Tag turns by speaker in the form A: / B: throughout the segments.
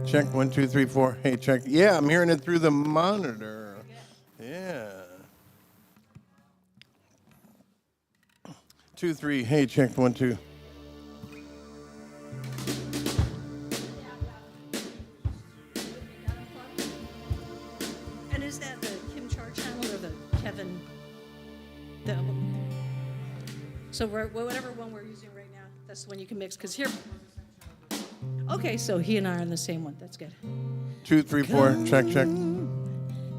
A: Check 1, 2, 3, 4. Hey, check. Yeah, I'm hearing it through the monitor. Yeah. 2, 3. Hey, check 1, 2.
B: And is that the Kim-Char channel or the Kevin? So whatever one we're using right now, that's the one you can mix. Because here. Okay, so he and I are on the same one. That's good.
A: 2, 3, 4. Check, check.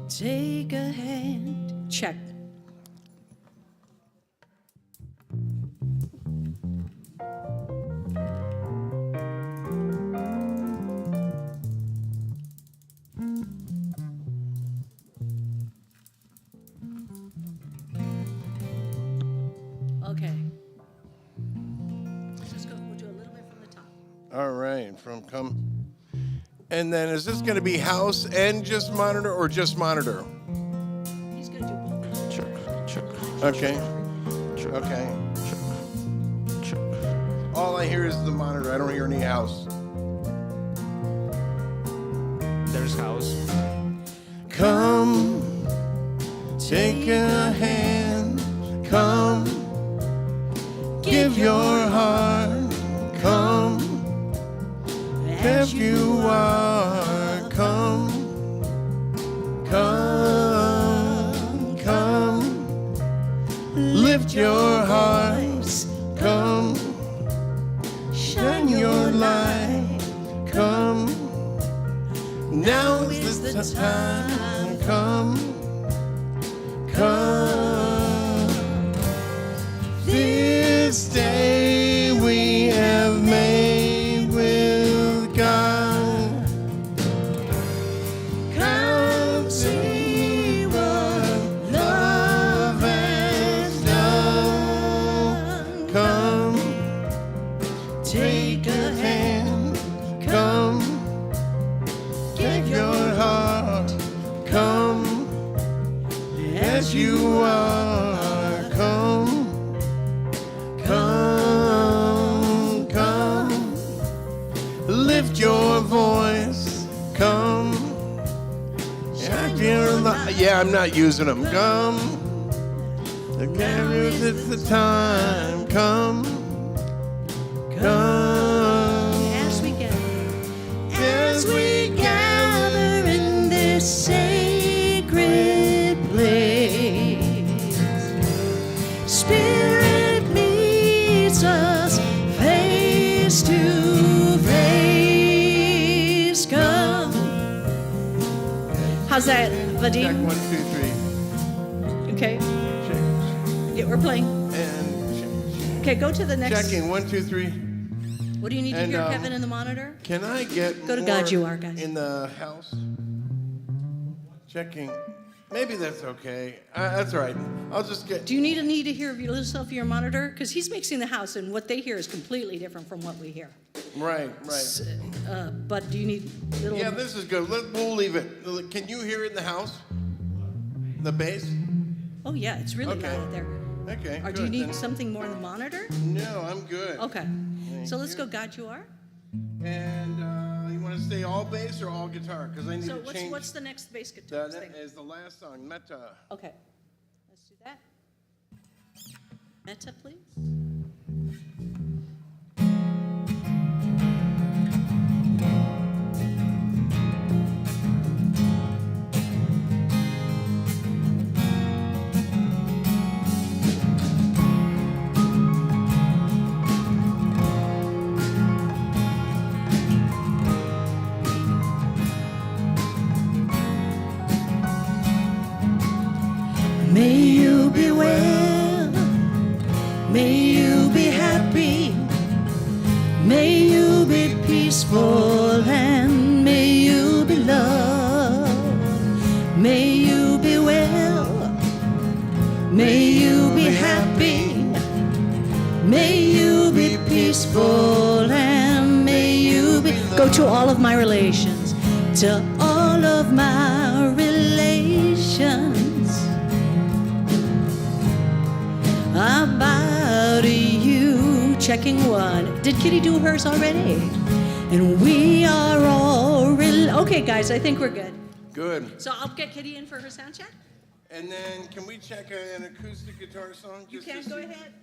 B: Take a hand. Check. Okay. We'll do a little bit from the top.
A: All right, from come. And then is this going to be house and just monitor or just monitor?
B: He's going to do both.
C: Check.
A: Okay.
C: Check.
A: Okay.
C: Check.
A: All I hear is the monitor. I don't hear any house.
C: There's house.
A: Come, take a hand. Come, give your heart. Come, as you are. Come, lift your hearts. Come, shine your light. Come, now is the time. Come. This day we have made with God. Come see what love has done. Come, take a hand. Come, give your heart. Come, as you are. Come, lift your voice. Come, yeah, I'm not using them. Come, the cameras, it's the time. Come. As we gather in this sacred place, Spirit meets us face to face. Come.
B: How's that,
A: Check
B: Vadim?
A: 1, 2, 3.
B: Okay.
A: Check.
B: Yeah, we're playing.
A: And
B: Okay, go to the next.
A: checking 1, 2, 3.
B: What do you need to
A: And,
B: hear, Kevin, in the monitor?
A: Can I get
B: Go to
A: more
B: God You Are, guys.
A: in the house? Checking. Maybe that's okay. That's all right. I'll just get.
B: Do you need to hear yourself via your monitor? Because he's mixing the house, and what they hear is completely different from what we hear.
A: Right.
B: But do you need little?
A: Yeah, this is good. We'll leave it. Can you hear it in the house? The bass?
B: Oh yeah, it's really
A: Okay.
B: loud there.
A: Okay.
B: Or
A: good,
B: do you need
A: then.
B: something more in the monitor?
A: No, I'm good.
B: Okay. So let's
A: you.
B: go. God You Are.
A: And you want to stay all bass or all guitar? Because I need
B: So
A: to change.
B: what's the next bass guitar
A: That
B: thing?
A: is the last song, Meta.
B: Okay. Let's do that. Meta, please.
D: May you be well, may you be happy, may you be peaceful, and may you be loved. May you be well, may you be happy, may you be peaceful, and may you be. Go to all of my relations, to all of my relations. I bow to checking one. Did Kity do hers already? And we are all
B: Okay, guys, I think we're good.
A: Good.
B: So I'll get Kity in for her sound check.
A: And then can we check an acoustic guitar song?
B: You
A: just to
B: can go
A: see?
B: ahead.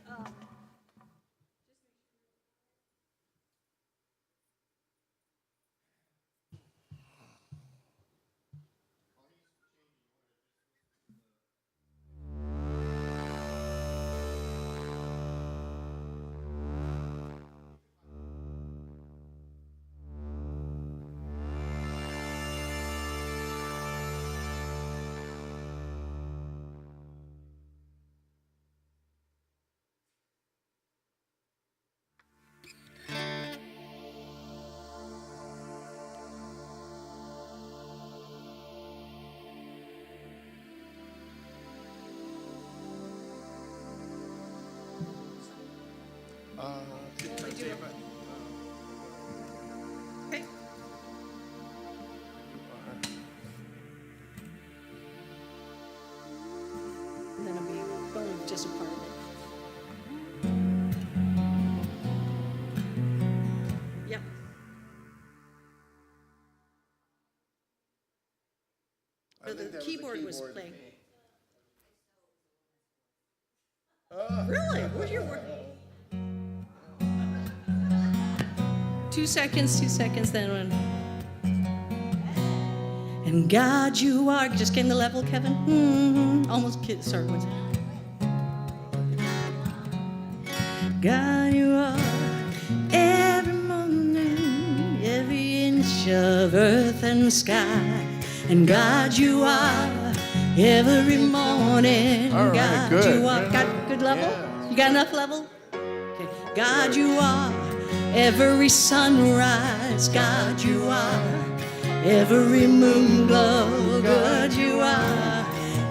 B: Okay. And then I'll be going with just a part of it. Yep.
A: I
B: So
A: think
B: the
A: that
B: keyboard was
A: keyboard.
B: playing. Really? Where's your work? 2 seconds, then when. And God, you are. Just getting the level, Kevin. Almost. Sorry. One second. God, you are every morning, every inch of earth and sky. And God, you are every morning.
A: All right,
B: God,
A: good.
B: you are. Got good level?
A: Yeah.
B: You got enough level? Okay. God, you are every sunrise. God, you are every moon glow. God, you are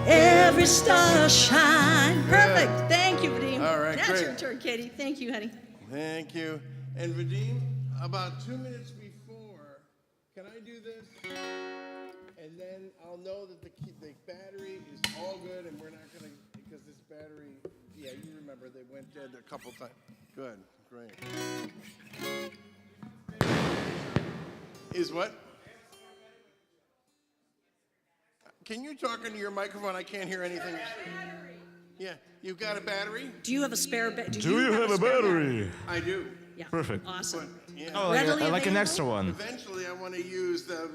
B: every star shine. Perfect. Thank you, Vadim.
A: All right,
B: That's
A: great.
B: your turn, Kity. Thank you, honey.
A: Thank you. And Vadim, about 2 minutes before, can I do this? And then I'll know that the battery is all good, and we're not gonna, because this battery, yeah, you remember they went dead a couple times. Good, great. Is what? Can you talk into your microphone? I can't hear anything. Yeah, you've got a battery?
B: Do you have a spare battery?
C: Do you have a
B: spare
C: battery?
A: I do.
B: Yeah.
C: Perfect.
B: Awesome.
A: But, yeah.
C: Oh,
B: Readily
C: like an
B: available?
C: extra one.
A: Eventually, I want to use the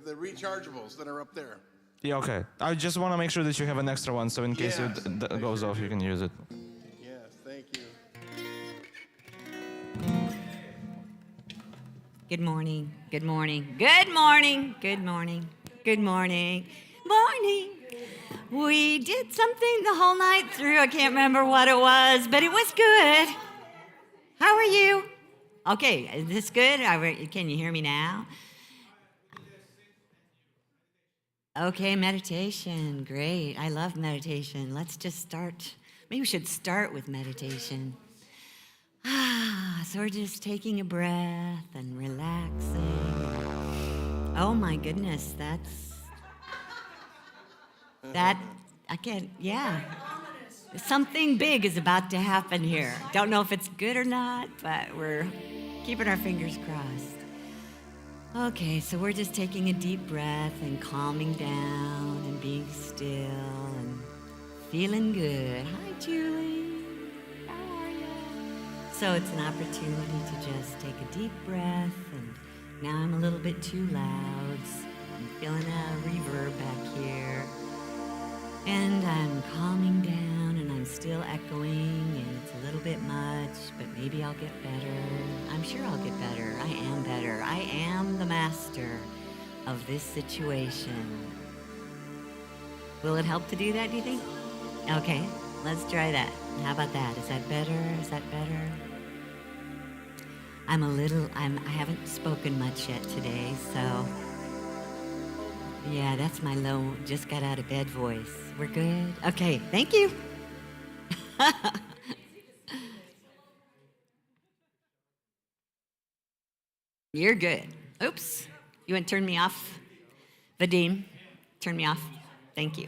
A: rechargeables that are up there.
C: Yeah, okay. I just want to make sure that you have an extra one, so in case
A: Yes,
C: it
A: I
C: goes
A: sure
C: off,
A: do.
C: you can use it.
A: Yes, thank you.
D: Good morning. Good morning. Good morning. Good morning. Good morning. Morning. We did something the whole night through. I can't remember what it was, but it was good. How are you? Okay, is this good? Can you hear me now? Okay, meditation. Great. I love meditation. Let's just start. Maybe we should start with meditation. So we're just taking a breath and relaxing. Oh my goodness, that, I can't, yeah. Something big is about to happen here. Don't know if it's good or not, but we're keeping our fingers crossed. Okay, so we're just taking a deep breath and calming down and being still and feeling good. Hi, Julie. How are you? So it's an opportunity to just take a deep breath, and now I'm a little bit too loud. I'm feeling a reverb back here. And I'm calming down, and I'm still echoing, and it's a little bit much, but maybe I'll get better. I'm sure I'll get better. I am better. I am the master of this situation. Will it help to do that, do you think? Okay, let's try that. How about that? Is that better? Is that better? I haven't spoken much yet today, so yeah, that's my low, just got out of bed voice. We're good? Okay, thank you. You're good. Oops, you want to turn me off? Vadim, turn me off. Thank you.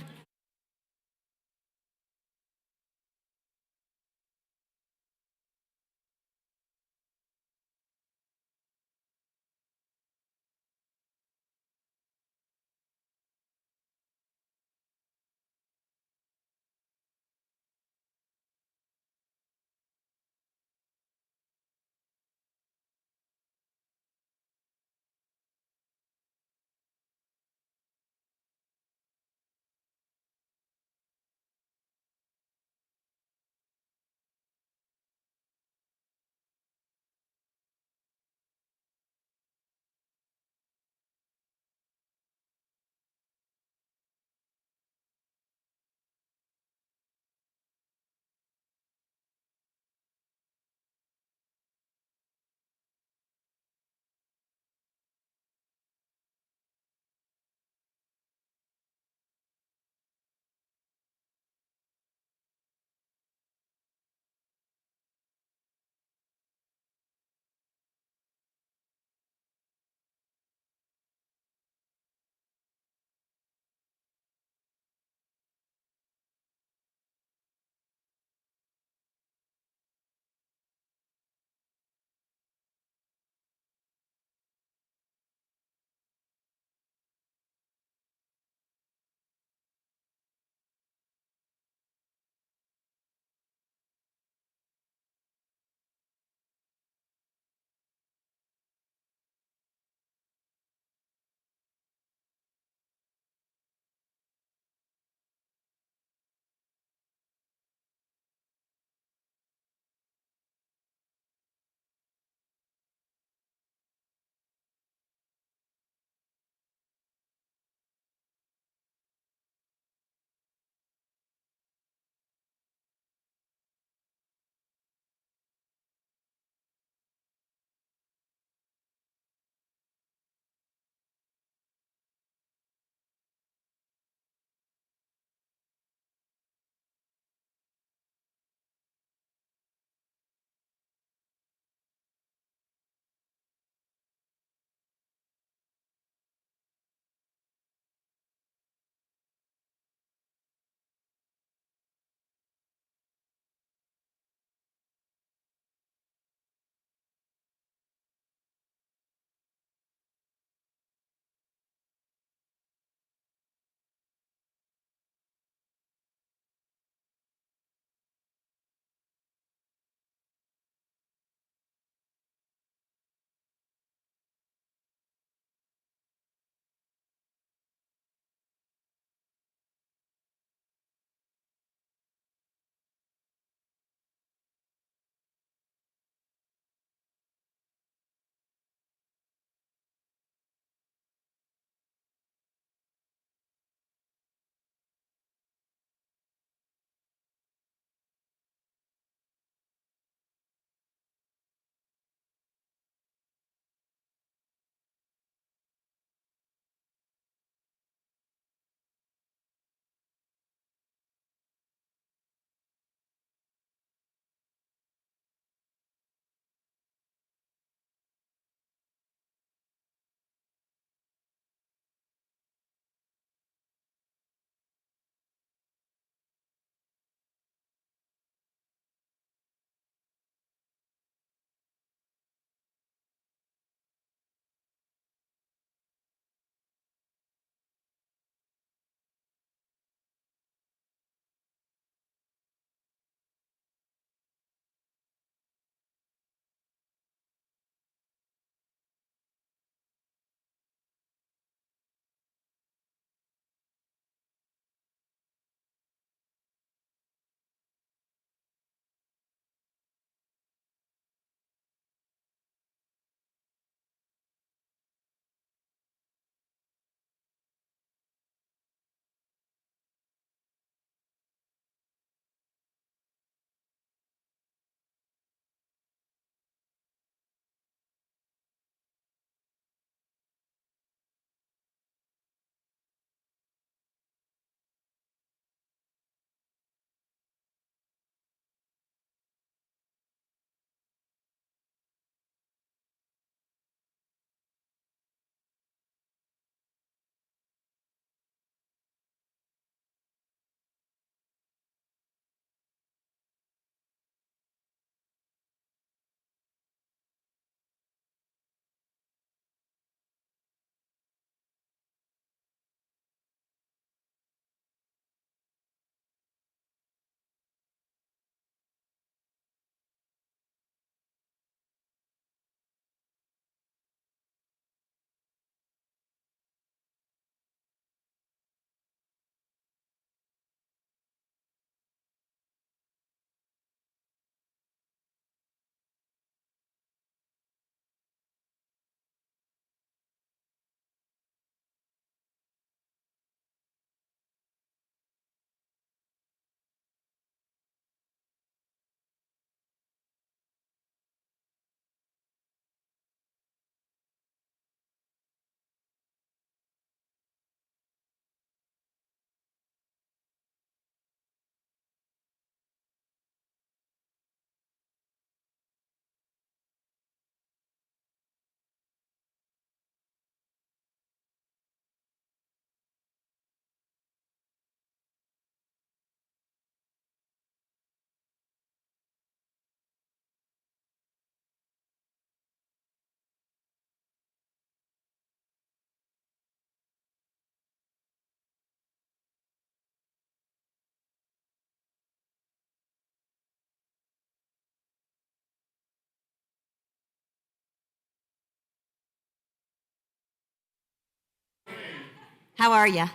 D: How are you?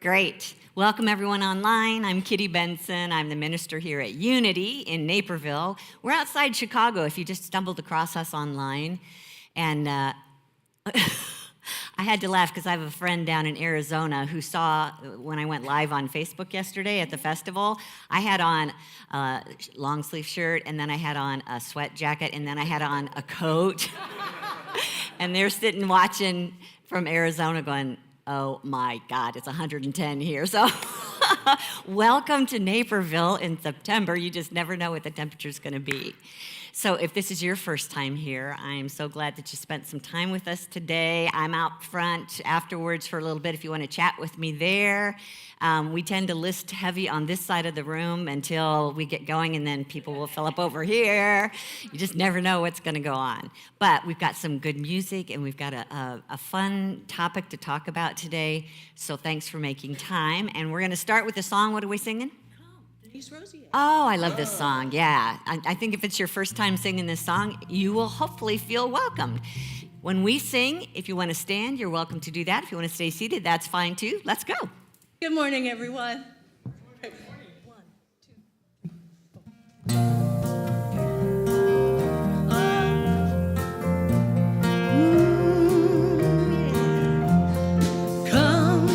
D: Great. Welcome everyone online. I'm Kity Benson. I'm the minister here at Unity in Naperville. We're outside Chicago if you just stumbled across us online. And I had to laugh because I have a friend down in Arizona who saw when I went live on Facebook yesterday at the festival, I had on a long sleeve shirt, and then I had on a sweat jacket, and then I had on a coat. And they're sitting watching from Arizona going, oh my God, it's 110 here. So welcome to Naperville in September. You just never know what the temperature's going to be. So if this is your first time here, I'm so glad that you spent some time with us today. I'm out front afterwards for a little bit if you want to chat with me there. We tend to list heavy on this side of the room until we get going, and then people will fill up over here. You just never know what's going to go on. But we've got some good music, and we've got a fun topic to talk about today. So thanks for making time. And we're going to start with the song. What are we singing?
B: He's Rosie.
D: Oh, I love this song. Yeah. I think if it's your first time singing this song, you will hopefully feel welcomed. When we sing, if you want to stand, you're welcome to do that. If you want to stay seated, that's fine too. Let's go.
B: Good morning, everyone. Okay. 1, 2, 4. Come,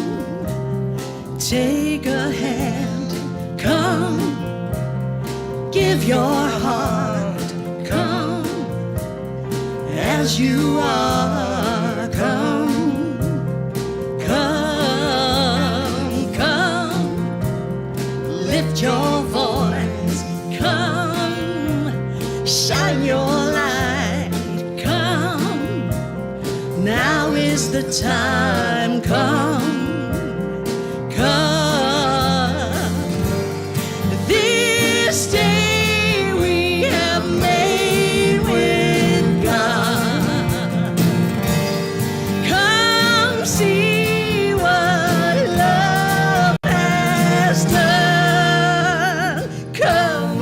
B: take a hand. Come, give your heart. Come, as you are. Come, come, come. Lift your voice. Come, shine your light. Come, now is the time. Come, come. This day we have made with God. Come see what love has done. Come,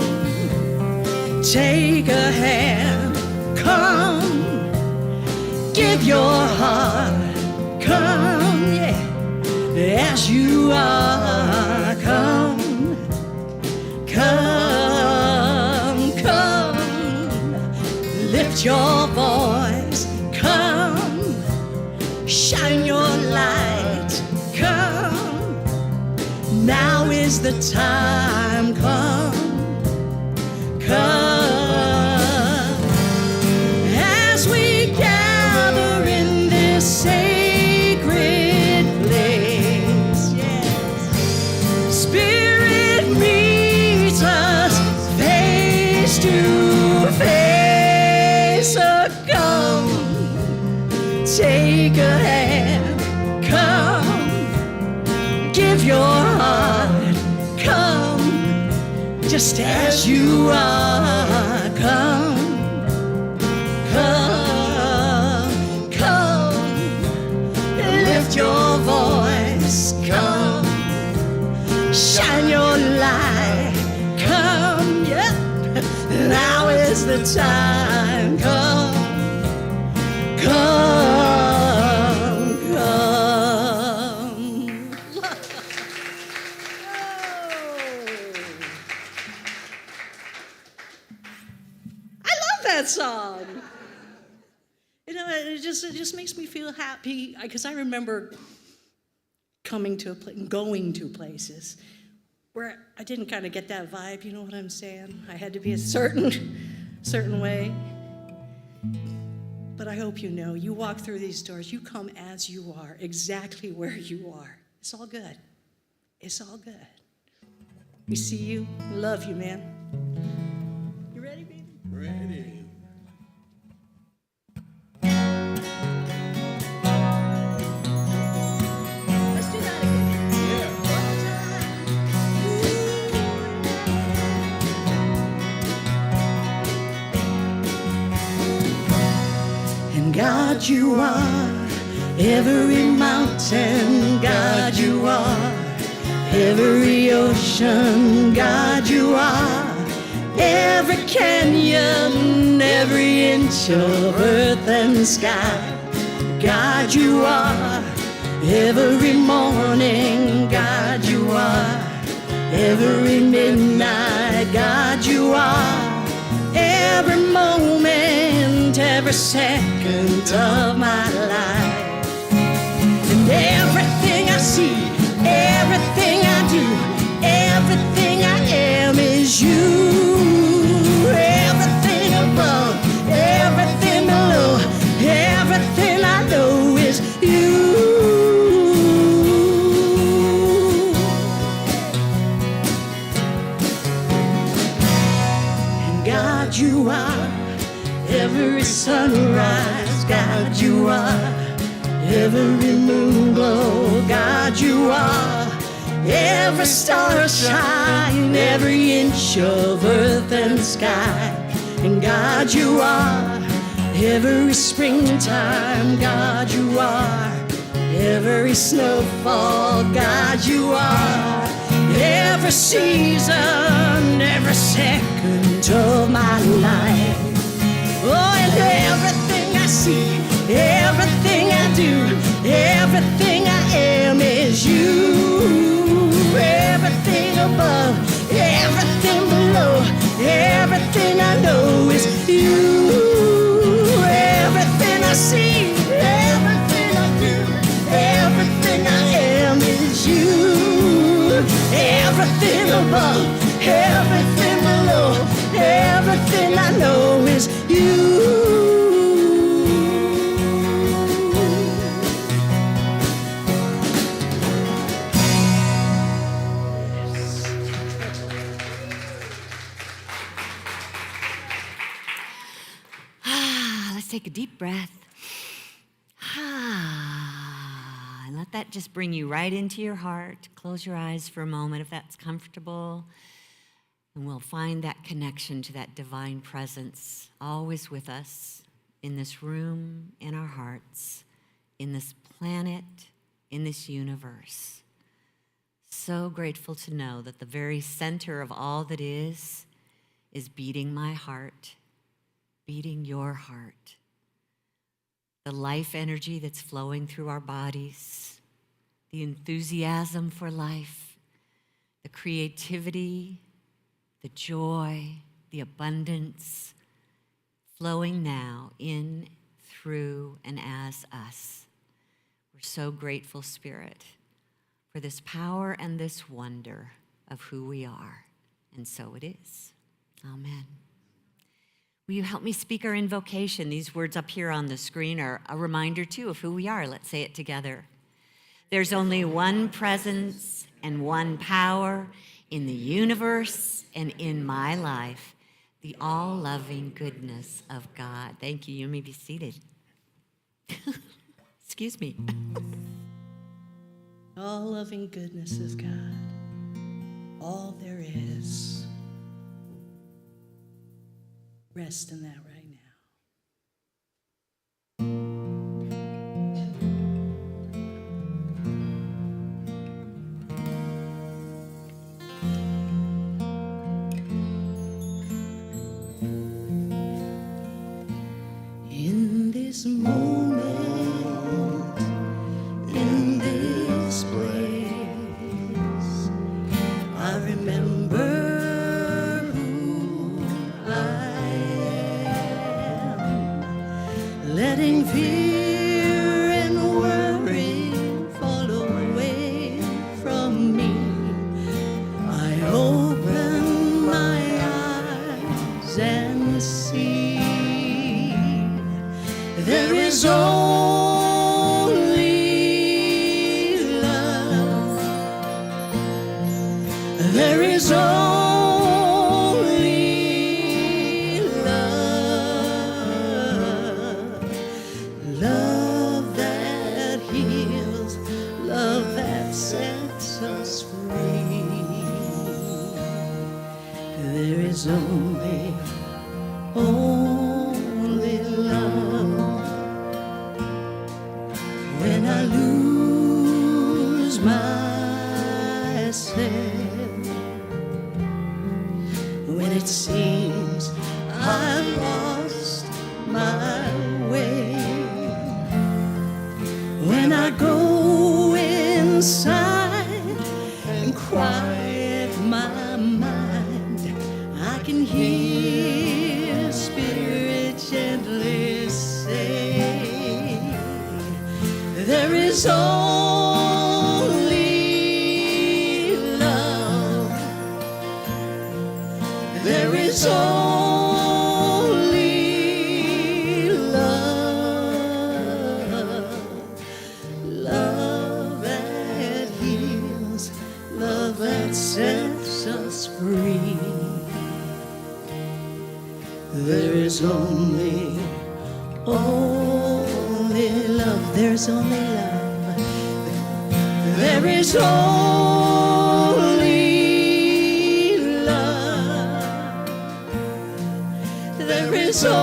B: take a hand. Come, give your heart. Come, yeah, as you are. Come, come, come. Lift your voice. Come, shine your light. Come, now is the time. Come, come. As we gather in this sacred place, yes, Spirit meets us face to face. So come, take a hand. Come, give your heart. Come, just as you are. Come, come, come. Lift your voice. Come, shine your light. Come, yeah, now is the time. Come, come, come. I love that song. You know, it just makes me feel happy because I remember going to places where I didn't kind of get that vibe. You know what I'm saying? I had to be a certain way. But I hope you know, you walk through these doors, you come as you are, exactly where you are. It's all good. It's all good. We see you. Love you, man. You ready, baby?
A: Ready.
B: Let's do that again.
A: Yeah.
B: And God, you are every mountain. God, you are every ocean. God, you are every canyon, every inch of earth and sky. God, you are Every morning, God, you are. Every midnight, God, you are. Every moment, every second of my life. And everything I see, everything I do, everything I am is you. Everything above, everything below, everything I know is you. And God, you are every sunrise. God, you are every moon glow. God, you are every star shine, every inch of earth and sky. And God, you are every springtime. God, you are every snowfall. God, you are every season, every second of my life. Oh, and everything I see, everything I do, everything I am is you. Everything above, everything below, everything I know is you. Everything I see, everything I do, everything I am is you. Everything above, everything below, everything I know is you.
D: Let's take a deep breath. And let that just bring you right into your heart. Close your eyes for a moment if that's comfortable. And we'll find that connection to that divine presence always with us in this room, in our hearts, in this planet, in this universe. So grateful to know that the very center of all that is beating my heart, beating your heart. The life energy that's flowing through our bodies, the enthusiasm for life, the creativity, the joy, the abundance flowing now in, through, and as us. We're so grateful, Spirit, for this power and this wonder of who we are. And so it is. Amen. Will you help me speak our invocation? These words up here on the screen are a reminder, too, of who we are. Let's say it together. There's only one presence and one power in the universe and in my life, the all-loving goodness of God. Thank you. You may be seated. Excuse me.
B: All loving goodness of God, all there is. Rest in that right now. In this moment, in this place, I remember letting fear and worry fall away from me. I open my eyes and see there is only love. There is only love. Love that heals, love that sets us free. There is only love. When I lose myself, when it seems I've lost my way, when I go sight and quiet my mind. I can hear Spirit gently say, there is only love. There is only love. Love that heals, love that sets us free. There is only love. There's only love. There is only love. There is only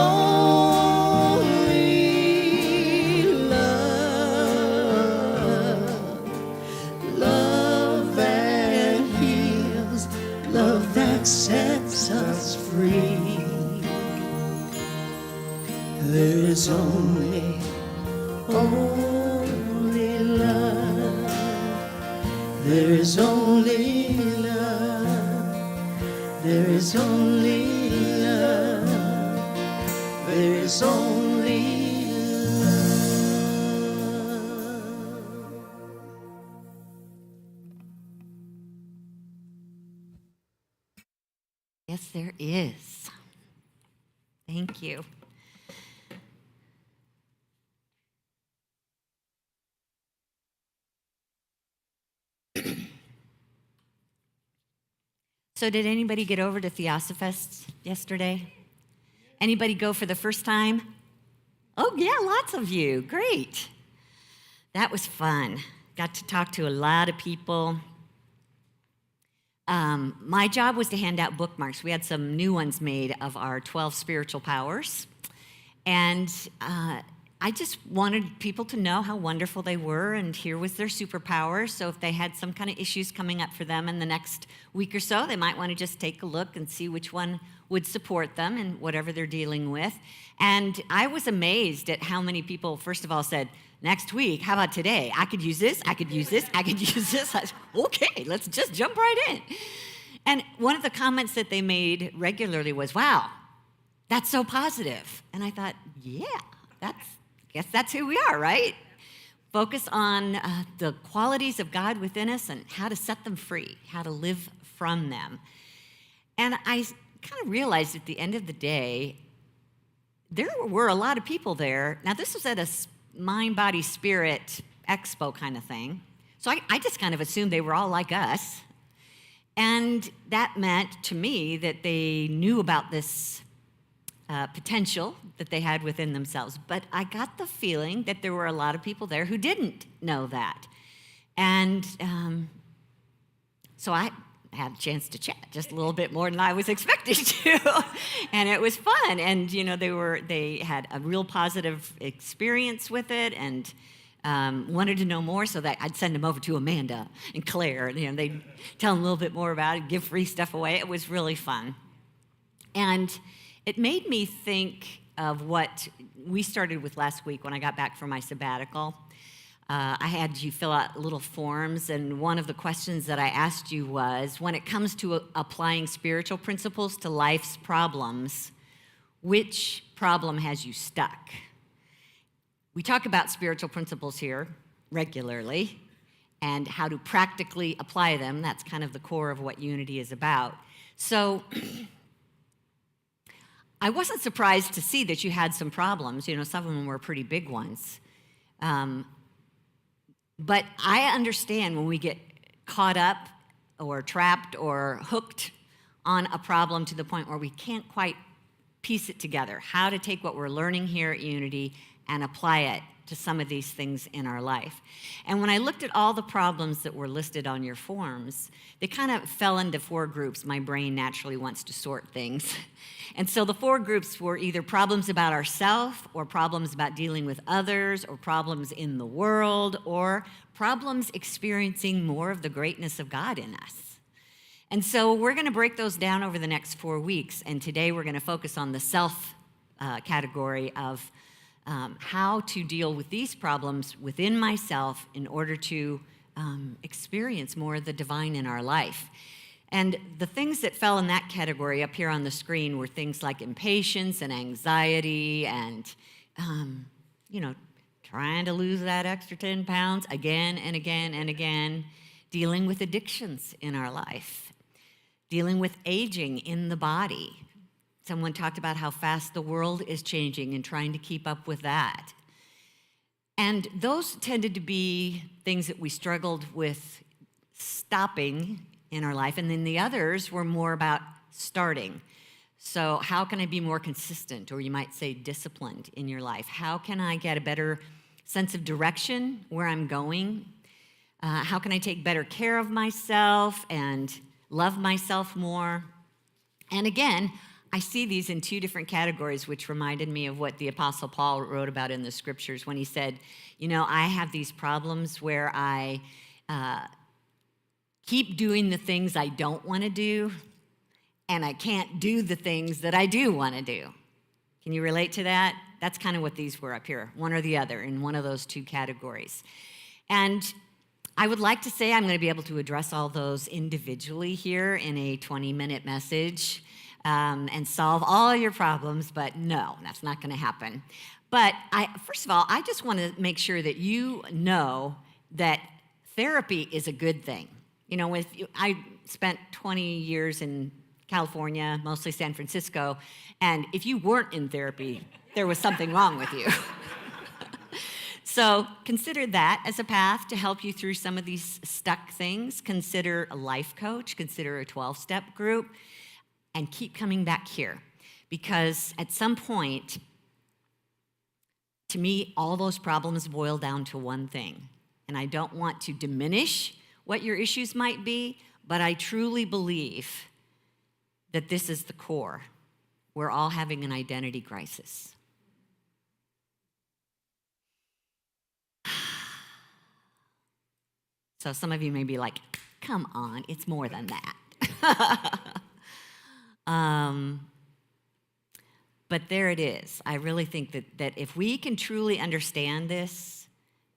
B: love. Love that heals, love that sets us free. There is only love. There is only love. There is only love. There is only love.
D: Yes, there is. Thank you. So did anybody get over to Theosophist yesterday? Anybody go for the first time? Oh, yeah, lots of you. Great. That was fun. Got to talk to a lot of people. My job was to hand out bookmarks. We had some new ones made of our 12 spiritual powers. And I just wanted people to know how wonderful they were, and here was their superpower. So if they had some kind of issues coming up for them in the next week or so, they might want to just take a look and see which one would support them in whatever they're dealing with. And I was amazed at how many people, first of all, said, next week, how about today? I could use this, I could use this, I could use this. I said, okay, let's just jump right in. And one of the comments that they made regularly was, wow, that's so positive. And I thought, yeah, guess that's who we are, right? Focus on the qualities of God within us and how to set them free, how to live from them. And I kind of realized at the end of the day, there were a lot of people there. Now, this was at a mind, body, spirit expo kind of thing. So I just kind of assumed they were all like us. And that meant to me that they knew about this potential that they had within themselves. But I got the feeling that there were a lot of people there who didn't know that. And so I had a chance to chat just a little bit more than I was expecting to. And it was fun. And, you know, they had a real positive experience with it and wanted to know more, so that I'd send them over to Amanda and Claire. You know, they'd tell them a little bit more about it, give free stuff away. It was really fun. And it made me think of what we started with last week when I got back from my sabbatical. I had you fill out little forms, and one of the questions that I asked you was, when it comes to applying spiritual principles to life's problems, which problem has you stuck? We talk about spiritual principles here regularly and how to practically apply them. That's kind of the core of what Unity is about. So I wasn't surprised to see that you had some problems. You know, some of them were pretty big ones. But I understand when we get caught up or trapped or hooked on a problem to the point where we can't quite piece it together, how to take what we're learning here at Unity and apply it to some of these things in our life. And when I looked at all the problems that were listed on your forms, they kind of fell into 4 groups. My brain naturally wants to sort things. And so the 4 groups were either problems about ourselves, or problems about dealing with others, or problems in the world, or problems experiencing more of the greatness of God in us. And so we're going to break those down over the next 4 weeks. And today we're going to focus on the self category of how to deal with these problems within myself in order to experience more of the divine in our life. And the things that fell in that category up here on the screen were things like impatience and anxiety and, trying to lose that extra 10 pounds again and again and again, dealing with addictions in our life, dealing with aging in the body. Someone talked about how fast the world is changing and trying to keep up with that. And those tended to be things that we struggled with stopping in our life. And then the others were more about starting. So how can I be more consistent, or you might say disciplined in your life? How can I get a better sense of direction where I'm going? How can I take better care of myself and love myself more? And again, I see these in two different categories, which reminded me of what the Apostle Paul wrote about in the scriptures when he said, I have these problems where I keep doing the things I don't want to do, and I can't do the things that I do want to do. Can you relate to that? That's kind of what these were up here, one or the other, in one of those two categories. And I would like to say I'm going to be able to address all those individually here in a 20-minute message and solve all your problems, but no, that's not going to happen. But first of all, I just want to make sure that you know that therapy is a good thing. I spent 20 years in California, mostly San Francisco, and if you weren't in therapy, there was something wrong with you. So consider that as a path to help you through some of these stuck things. Consider a life coach, consider a 12-step group, and keep coming back here. Because at some point, to me, all those problems boil down to one thing. And I don't want to diminish what your issues might be, but I truly believe that this is the core. We're all having an identity crisis. So some of you may be like, come on, it's more than that. But there it is. I really think that if we can truly understand this,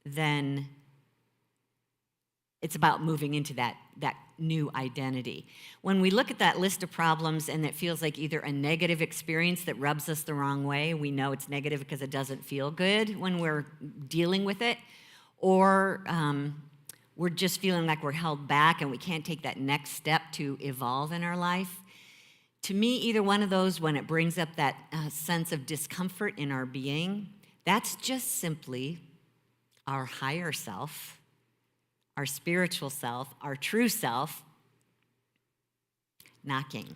D: then it's about moving into that new identity. When we look at that list of problems and it feels like either a negative experience that rubs us the wrong way, we know it's negative because it doesn't feel good when we're dealing with it, or we're just feeling like we're held back and we can't take that next step to evolve in our life. To me, either one of those, when it brings up that sense of discomfort in our being, that's just simply our higher self, our spiritual self, our true self, knocking,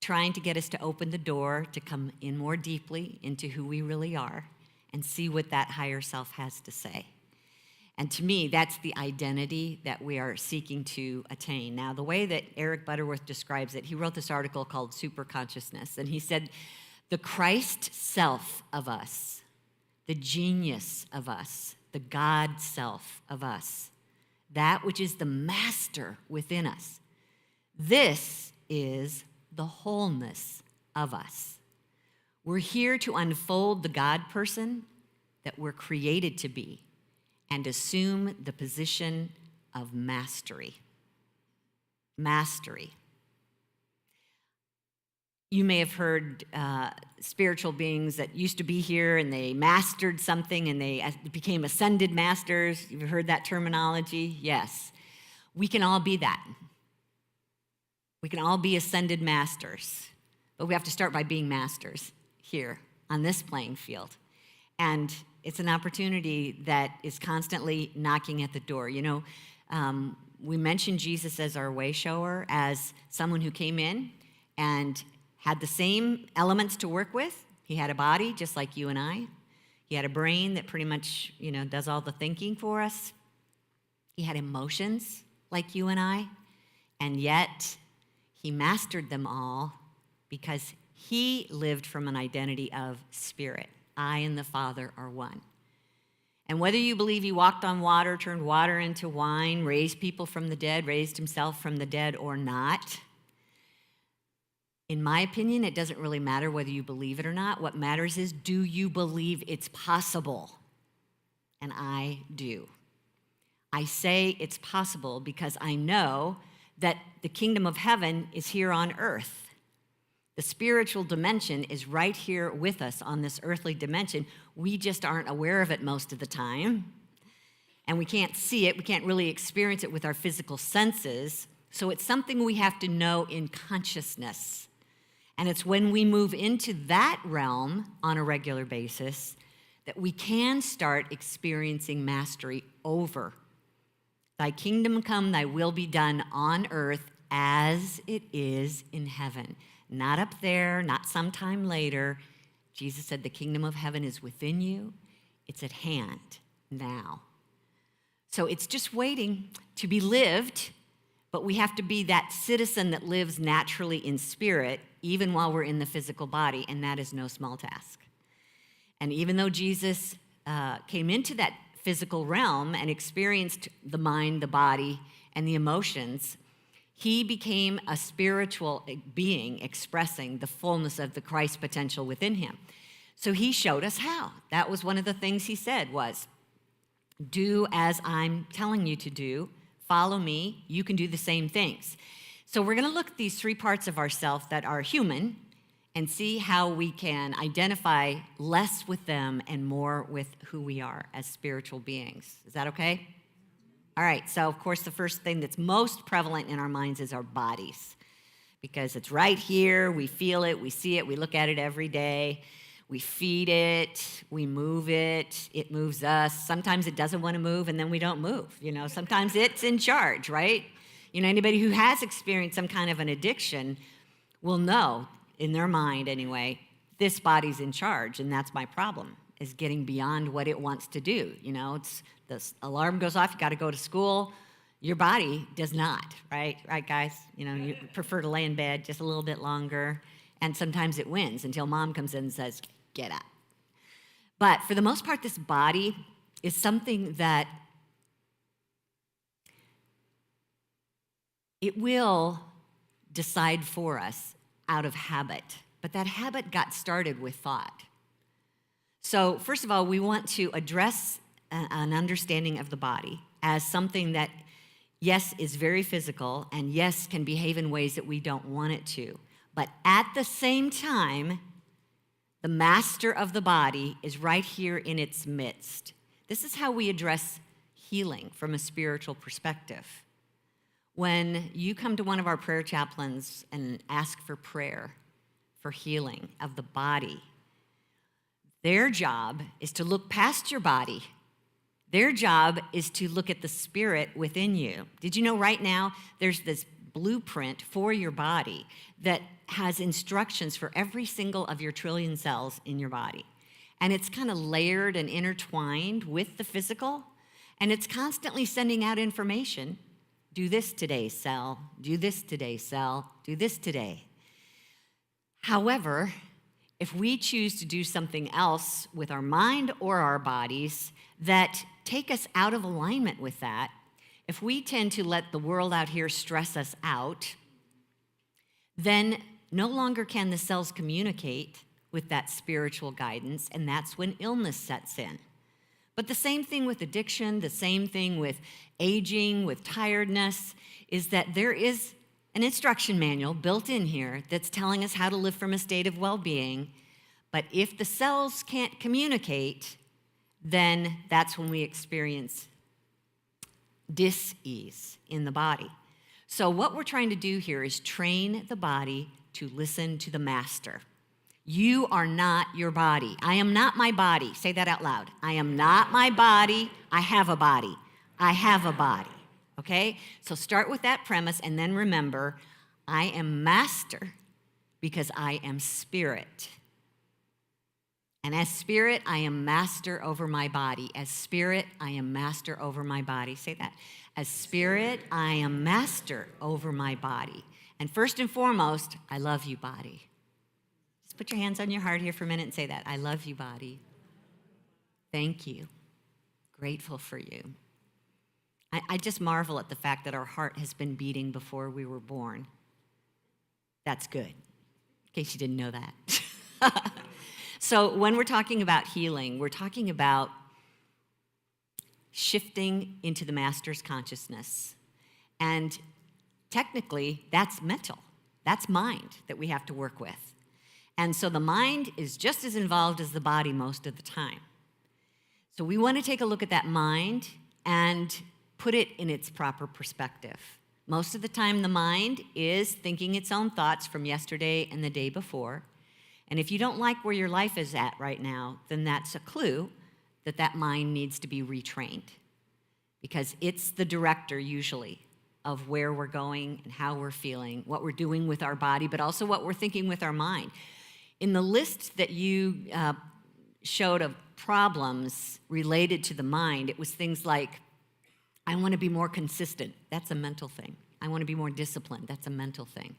D: trying to get us to open the door to come in more deeply into who we really are and see what that higher self has to say. And to me, that's the identity that we are seeking to attain. Now, the way that Eric Butterworth describes it, he wrote this article called Superconsciousness, and he said, the Christ self of us, the genius of us, the God self of us, that which is the master within us, this is the wholeness of us. We're here to unfold the God person that we're created to be and assume the position of mastery. Mastery. You may have heard spiritual beings that used to be here and they mastered something and they became ascended masters. You've heard that terminology? Yes. We can all be that. We can all be ascended masters, but we have to start by being masters here on this playing field. And it's an opportunity that is constantly knocking at the door. We mentioned Jesus as our way shower, as someone who came in and had the same elements to work with. He had a body just like you and I. He had a brain that pretty much, does all the thinking for us. He had emotions like you and I. And yet, he mastered them all because he lived from an identity of spirit. I and the Father are one. And whether you believe he walked on water, turned water into wine, raised people from the dead, raised himself from the dead or not, in my opinion, it doesn't really matter whether you believe it or not. What matters is, do you believe it's possible? And I do. I say it's possible because I know that the kingdom of heaven is here on earth. The spiritual dimension is right here with us on this earthly dimension. We just aren't aware of it most of the time. And we can't see it. We can't really experience it with our physical senses. So it's something we have to know in consciousness. And it's when we move into that realm on a regular basis that we can start experiencing mastery over. Thy kingdom come, thy will be done on earth as it is in heaven. Not up there, not sometime later. Jesus said the kingdom of heaven is within you. It's at hand now. So it's just waiting to be lived, but we have to be that citizen that lives naturally in spirit, even while we're in the physical body, and that is no small task. And even though Jesus came into that physical realm and experienced the mind, the body, and the emotions, he became a spiritual being expressing the fullness of the Christ potential within him. So he showed us how. That was one of the things he said was, do as I'm telling you to do. Follow me. You can do the same things. So we're going to look at these three parts of ourselves that are human and see how we can identify less with them and more with who we are as spiritual beings. Is that okay? All right, so of course the first thing that's most prevalent in our minds is our bodies, because it's right here, we feel it, we see it, we look at it every day, we feed it, we move it moves us. Sometimes it doesn't want to move and then we don't move, sometimes it's in charge, right? Anybody who has experienced some kind of an addiction will know, in their mind anyway, this body's in charge, and that's my problem, is getting beyond what it wants to do. It's the alarm goes off, you got to go to school. Your body does not, right? Right, guys? You prefer to lay in bed just a little bit longer, and sometimes it wins until mom comes in and says, get up. But for the most part, this body is something that it will decide for us out of habit, but that habit got started with thought. So first of all, we want to address an understanding of the body as something that, yes, is very physical, and yes, can behave in ways that we don't want it to. But at the same time, the master of the body is right here in its midst. This is how we address healing from a spiritual perspective. When you come to one of our prayer chaplains and ask for prayer for healing of the body, their job is to look past your body. Their job is to look at the spirit within you. Did you know right now there's this blueprint for your body that has instructions for every single of your trillion cells in your body? And it's kind of layered and intertwined with the physical, and it's constantly sending out information. Do this today, cell. Do this today, cell. Do this today. However, if we choose to do something else with our mind or our bodies that take us out of alignment with that, if we tend to let the world out here stress us out, then no longer can the cells communicate with that spiritual guidance, and that's when illness sets in. But the same thing with addiction, the same thing with aging, with tiredness, is that there is an instruction manual built in here that's telling us how to live from a state of well-being. But if the cells can't communicate, then that's when we experience dis-ease in the body. So what we're trying to do here is train the body to listen to the master. You are not your body. I am not my body. Say that out loud. I am not my body. I have a body. I have a body. Okay? So start with that premise and then remember, I am master because I am spirit. And as spirit, I am master over my body. As spirit, I am master over my body. Say that. As spirit, I am master over my body. And first and foremost, I love you, body. Just put your hands on your heart here for a minute and say that. I love you, body. Thank you. Grateful for you. I just marvel at the fact that our heart has been beating before we were born. That's good, in case you didn't know that. So when we're talking about healing, we're talking about shifting into the master's consciousness. And technically, that's mental. That's mind that we have to work with. And so the mind is just as involved as the body most of the time. So we want to take a look at that mind and put it in its proper perspective. Most of the time, the mind is thinking its own thoughts from yesterday and the day before. And if you don't like where your life is at right now, then that's a clue that that mind needs to be retrained, because it's the director usually of where we're going and how we're feeling, what we're doing with our body, but also what we're thinking with our mind. In the list that you showed of problems related to the mind, it was things like, I want to be more consistent. That's a mental thing. I want to be more disciplined. That's a mental thing.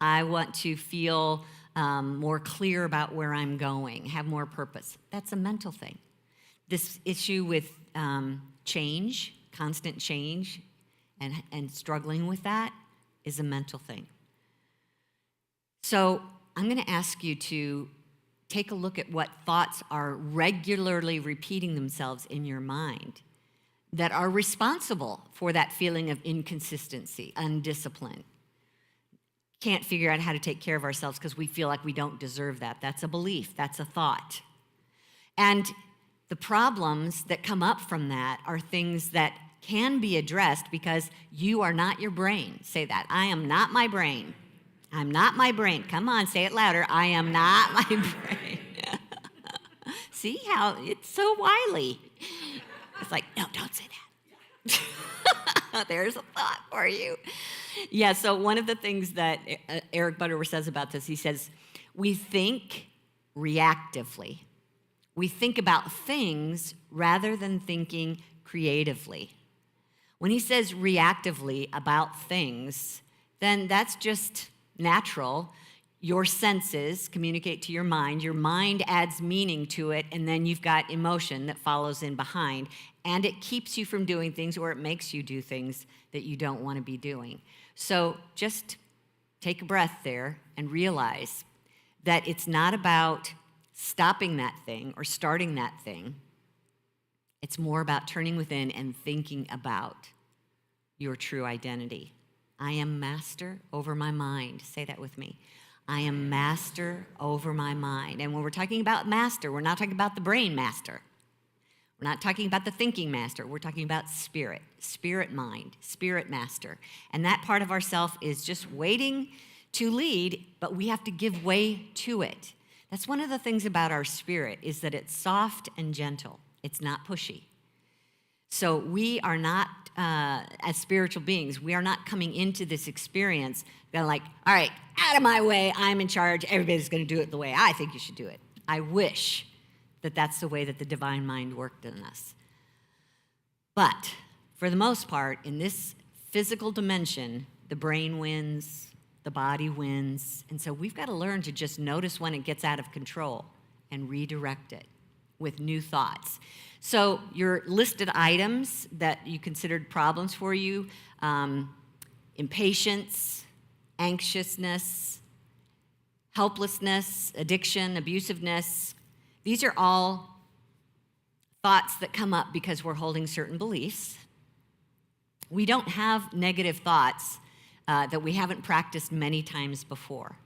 D: I want to feel more clear about where I'm going, have more purpose. That's a mental thing. This issue with change, constant change, and struggling with that is a mental thing. So I'm going to ask you to take a look at what thoughts are regularly repeating themselves in your mind that are responsible for that feeling of inconsistency, undiscipline. Can't figure out how to take care of ourselves because we feel like we don't deserve that. That's a belief. That's a thought. And the problems that come up from that are things that can be addressed because you are not your brain. Say that. I am not my brain. I'm not my brain. Come on, say it louder. I am not my brain. See how it's so wily. It's like, no, don't say that. There's a thought for you. Yeah, so one of the things that Eric Butterworth says about this, he says, we think reactively. We think about things rather than thinking creatively. When he says reactively about things, then that's just natural. Your senses communicate to your mind adds meaning to it, and then you've got emotion that follows in behind, and it keeps you from doing things, or it makes you do things that you don't want to be doing. So just take a breath there and realize that it's not about stopping that thing or starting that thing. It's more about turning within and thinking about your true identity. I am master over my mind. Say that with me. I am master over my mind. And when we're talking about master, we're not talking about the brain master. We're not talking about the thinking master. We're talking about spirit, spirit mind, spirit master. And that part of ourself is just waiting to lead, but we have to give way to it. That's one of the things about our spirit, is that it's soft and gentle. It's not pushy. So we are not, as spiritual beings, we are not coming into this experience going like, all right, out of my way, I'm in charge, everybody's going to do it the way I think you should do it. I wish that that's the way that the divine mind worked in us. But for the most part, in this physical dimension, the brain wins, the body wins, and so we've got to learn to just notice when it gets out of control and redirect it with new thoughts. So your listed items that you considered problems for you, impatience, anxiousness, helplessness, addiction, abusiveness, these are all thoughts that come up because we're holding certain beliefs. We don't have negative thoughts that we haven't practiced many times before.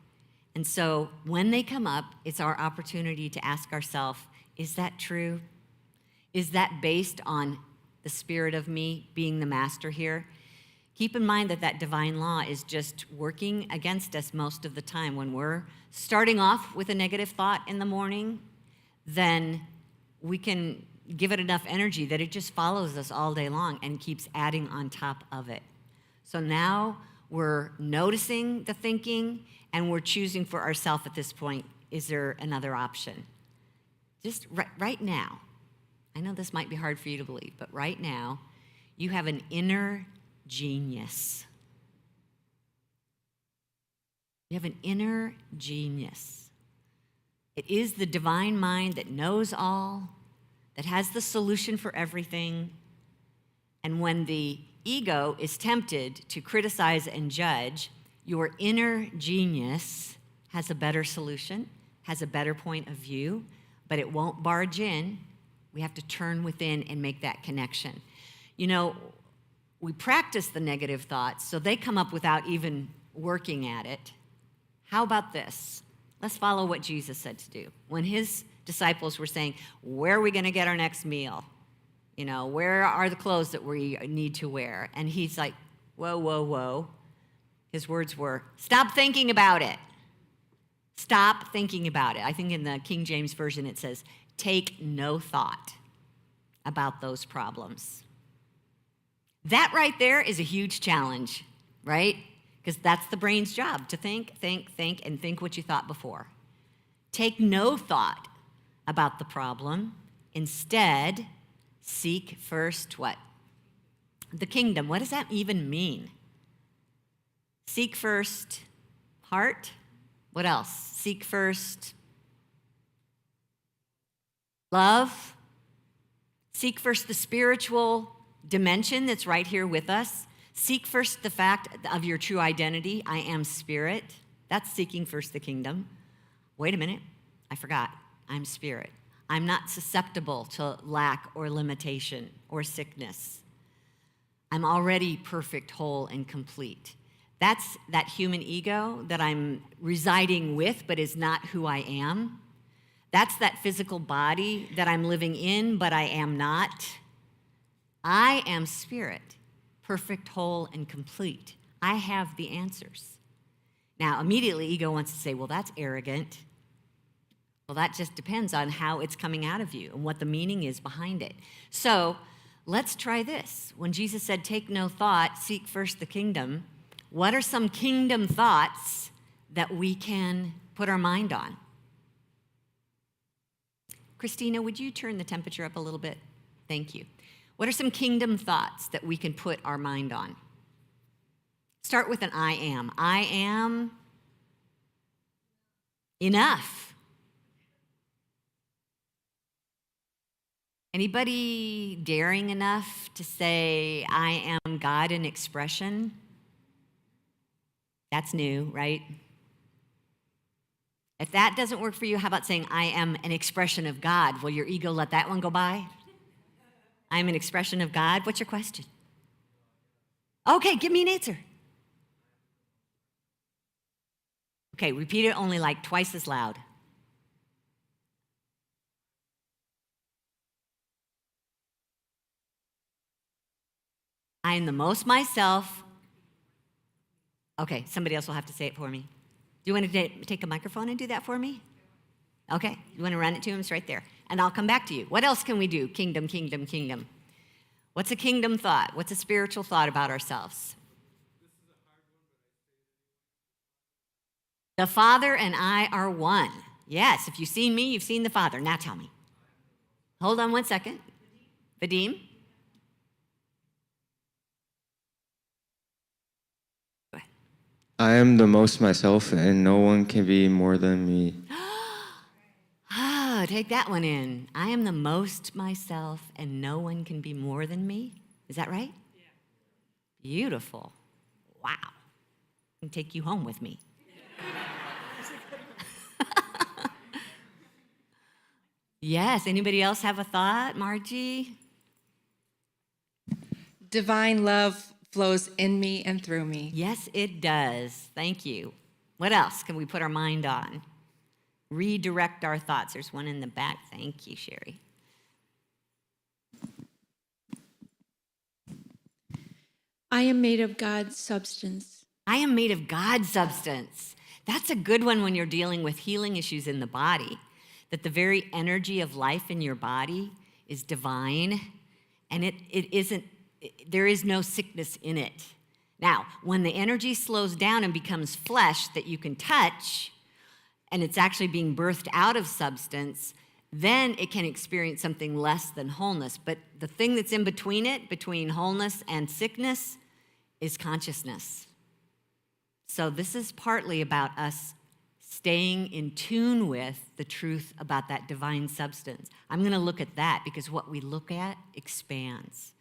D: And so when they come up, it's our opportunity to ask ourselves, is that true? Is that based on the spirit of me being the master here? Keep in mind that that divine law is just working against us most of the time. When we're starting off with a negative thought in the morning, then we can give it enough energy that it just follows us all day long and keeps adding on top of it. So now we're noticing the thinking, and we're choosing for ourselves at this point, is there another option? Just right now, I know this might be hard for you to believe, but right now, you have an inner genius. You have an inner genius. It is the divine mind that knows all, that has the solution for everything. And when the ego is tempted to criticize and judge, your inner genius has a better solution, has a better point of view, but it won't barge in We have to turn within and make that connection. You know, we practice the negative thoughts, so they come up without even working at it. How about this? Let's follow what Jesus said to do. When his disciples were saying, where are we going to get our next meal? You know, where are the clothes that we need to wear? And he's like, whoa, whoa, whoa. His words were, stop thinking about it. Stop thinking about it. I think in the King James Version it says, take no thought about those problems. That right there is a huge challenge, right? Because that's the brain's job, to think, and think what you thought before. Take no thought about the problem. Instead, seek first what? The kingdom. What does that even mean? Seek first heart. What else? Seek first love. Seek first the spiritual dimension that's right here with us. Seek first the fact of your true identity. I am spirit. That's seeking first the kingdom. Wait a minute. I forgot. I'm spirit. I'm not susceptible to lack or limitation or sickness. I'm already perfect, whole, and complete. That's that human ego that I'm residing with, but is not who I am. That's that physical body that I'm living in, but I am not. I am spirit, perfect, whole, and complete. I have the answers. Now, immediately, ego wants to say, well, that's arrogant. Well, that just depends on how it's coming out of you and what the meaning is behind it. So let's try this. When Jesus said, take no thought, seek first the kingdom, what are some kingdom thoughts that we can put our mind on? Christina, would you turn the temperature up a little bit? Thank you. What are some kingdom thoughts that we can put our mind on? Start with an I am. I am enough. Anybody daring enough to say, I am God in expression? That's new, right? If that doesn't work for you, how about saying, I am an expression of God? Will your ego let that one go by? I'm an expression of God. What's your question? Okay, give me an answer. Okay, repeat it only like twice as loud. I am the most myself. Okay, somebody else will have to say it for me. Do you want to take a microphone and do that for me? Okay, you want to run it to him? It's right there. And I'll come back to you. What else can we do? Kingdom, kingdom, kingdom. What's a kingdom thought? What's a spiritual thought about ourselves? The Father and I are one. Yes, if you've seen me, you've seen the Father. Now tell me. Hold on one second. Vadim?
E: I am the most myself, and no one can be more than me.
D: Take that one in. I am the most myself, and no one can be more than me. Is that right? Yeah. Beautiful. Wow. I can take you home with me. Yes. Anybody else have a thought? Margie?
F: Divine love flows in me and through me.
D: Yes, it does. Thank you. What else can we put our mind on? Redirect our thoughts. There's one in the back. Thank you, Sherry.
G: I am made of God's substance.
D: I am made of God's substance. That's a good one when you're dealing with healing issues in the body, that the very energy of life in your body is divine, and there is no sickness in it. Now, when the energy slows down and becomes flesh that you can touch, and it's actually being birthed out of substance, then it can experience something less than wholeness. But the thing that's in between it, between wholeness and sickness, is consciousness. So this is partly about us staying in tune with the truth about that divine substance. I'm going to look at that because what we look at expands.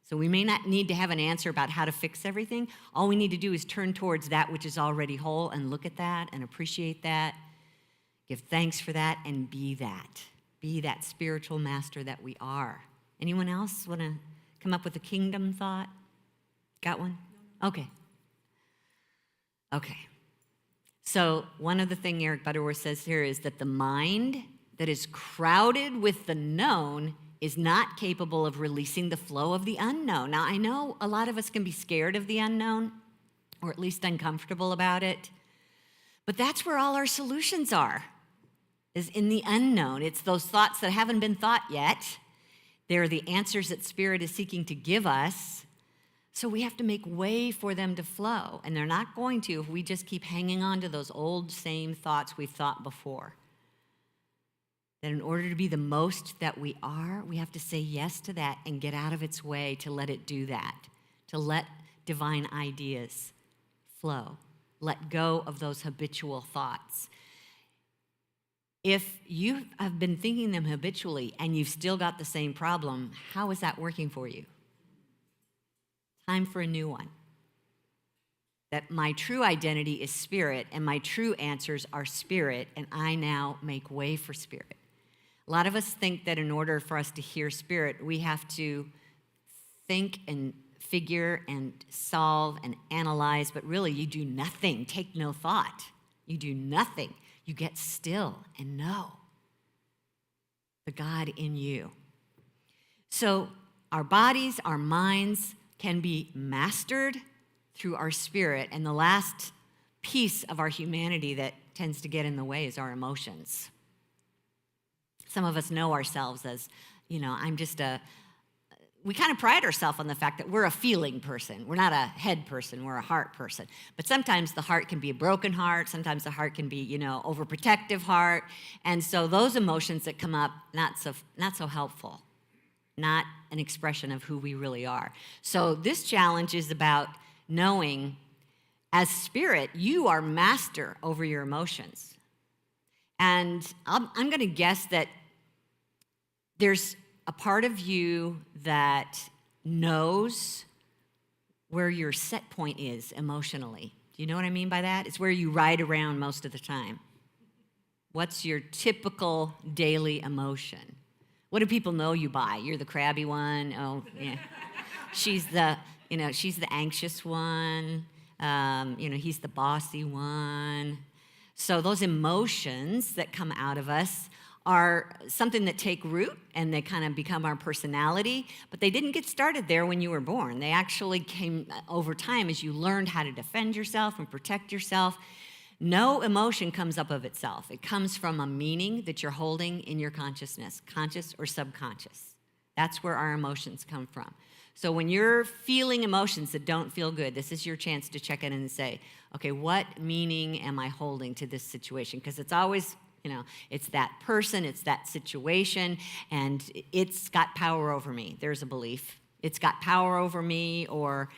D: So we may not need to have an answer about how to fix everything. All we need to do is turn towards that which is already whole and look at that and appreciate that, give thanks for that, and be that. be that spiritual master that we are. Anyone else want to come up with a kingdom thought? Got one? Okay. Okay. So one of the things Eric Butterworth says here is that the mind that is crowded with the known is not capable of releasing the flow of the unknown. Now, I know a lot of us can be scared of the unknown, or at least uncomfortable about it, but that's where all our solutions are, is in the unknown. It's those thoughts that haven't been thought yet. They're the answers that Spirit is seeking to give us. So we have to make way for them to flow. And they're not going to if we just keep hanging on to those old same thoughts we've thought before. That in order to be the most that we are, we have to say yes to that and get out of its way to let it do that, to let divine ideas flow. Let go of those habitual thoughts. If you have been thinking them habitually and you've still got the same problem, how is that working for you? Time for a new one. That my true identity is spirit and my true answers are spirit, and I now make way for spirit. A lot of us think that in order for us to hear spirit, we have to think and figure and solve and analyze, but really you do nothing. Take no thought. You do nothing. You get still and know the God in you. So our bodies, our minds can be mastered through our spirit. And the last piece of our humanity that tends to get in the way is our emotions. Some of us know ourselves as, we kind of pride ourselves on the fact that we're a feeling person. We're not a head person, we're a heart person. But sometimes the heart can be a broken heart. Sometimes the heart can be, overprotective heart. And so those emotions that come up, not so helpful, not an expression of who we really are. So this challenge is about knowing, as spirit, you are master over your emotions. And I'm going to guess that there's a part of you that knows where your set point is emotionally. Do you know what I mean by that? It's where you ride around most of the time. What's your typical daily emotion? What do people know you by? You're the crabby one. Oh, yeah. She's the anxious one. He's the bossy one. So those emotions that come out of us are something that take root and they kind of become our personality, but they didn't get started there when you were born. They actually came over time as you learned how to defend yourself and protect yourself. No emotion comes up of itself. It comes from a meaning that you're holding in your consciousness, conscious or subconscious. That's where our emotions come from. So when you're feeling emotions that don't feel good, this is your chance to check in and say, okay, what meaning am I holding to this situation? Because it's always, it's that person, it's that situation, and it's got power over me. There's a belief. It's got power over me, or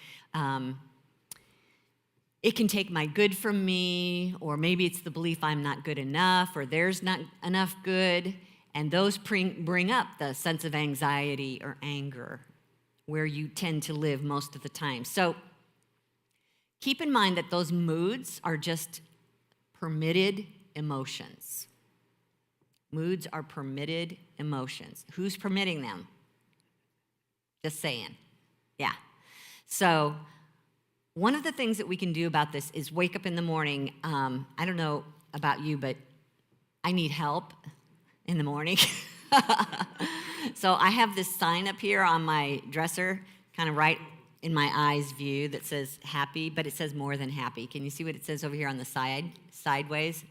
D: it can take my good from me, or maybe it's the belief I'm not good enough, or there's not enough good, and those bring up the sense of anxiety or anger, where you tend to live most of the time. So keep in mind that those moods are just permitted emotions. Moods are permitted emotions. Who's permitting them? Just saying. Yeah. So one of the things that we can do about this is wake up in the morning. I don't know about you, but I need help in the morning. So I have this sign up here on my dresser, kind of right in my eyes view, that says happy, but it says more than happy. Can you see what it says over here on the side, sideways?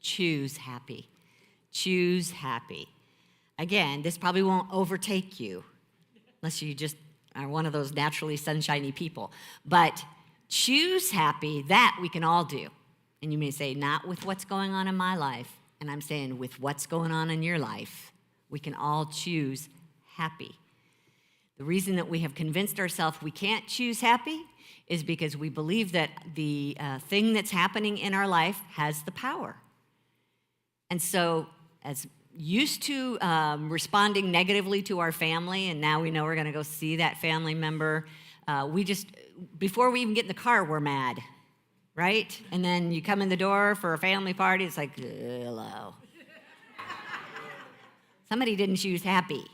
D: Choose happy. Choose happy. Again, this probably won't overtake you unless you just are one of those naturally sunshiny people. But choose happy, that we can all do. And you may say, not with what's going on in my life. And I'm saying with what's going on in your life, we can all choose happy. The reason that we have convinced ourselves we can't choose happy is because we believe that the thing that's happening in our life has the power. And so, as used to responding negatively to our family, and now we know we're going to go see that family member, before we even get in the car, we're mad, right? And then you come in the door for a family party, it's like, hello. Somebody didn't choose happy.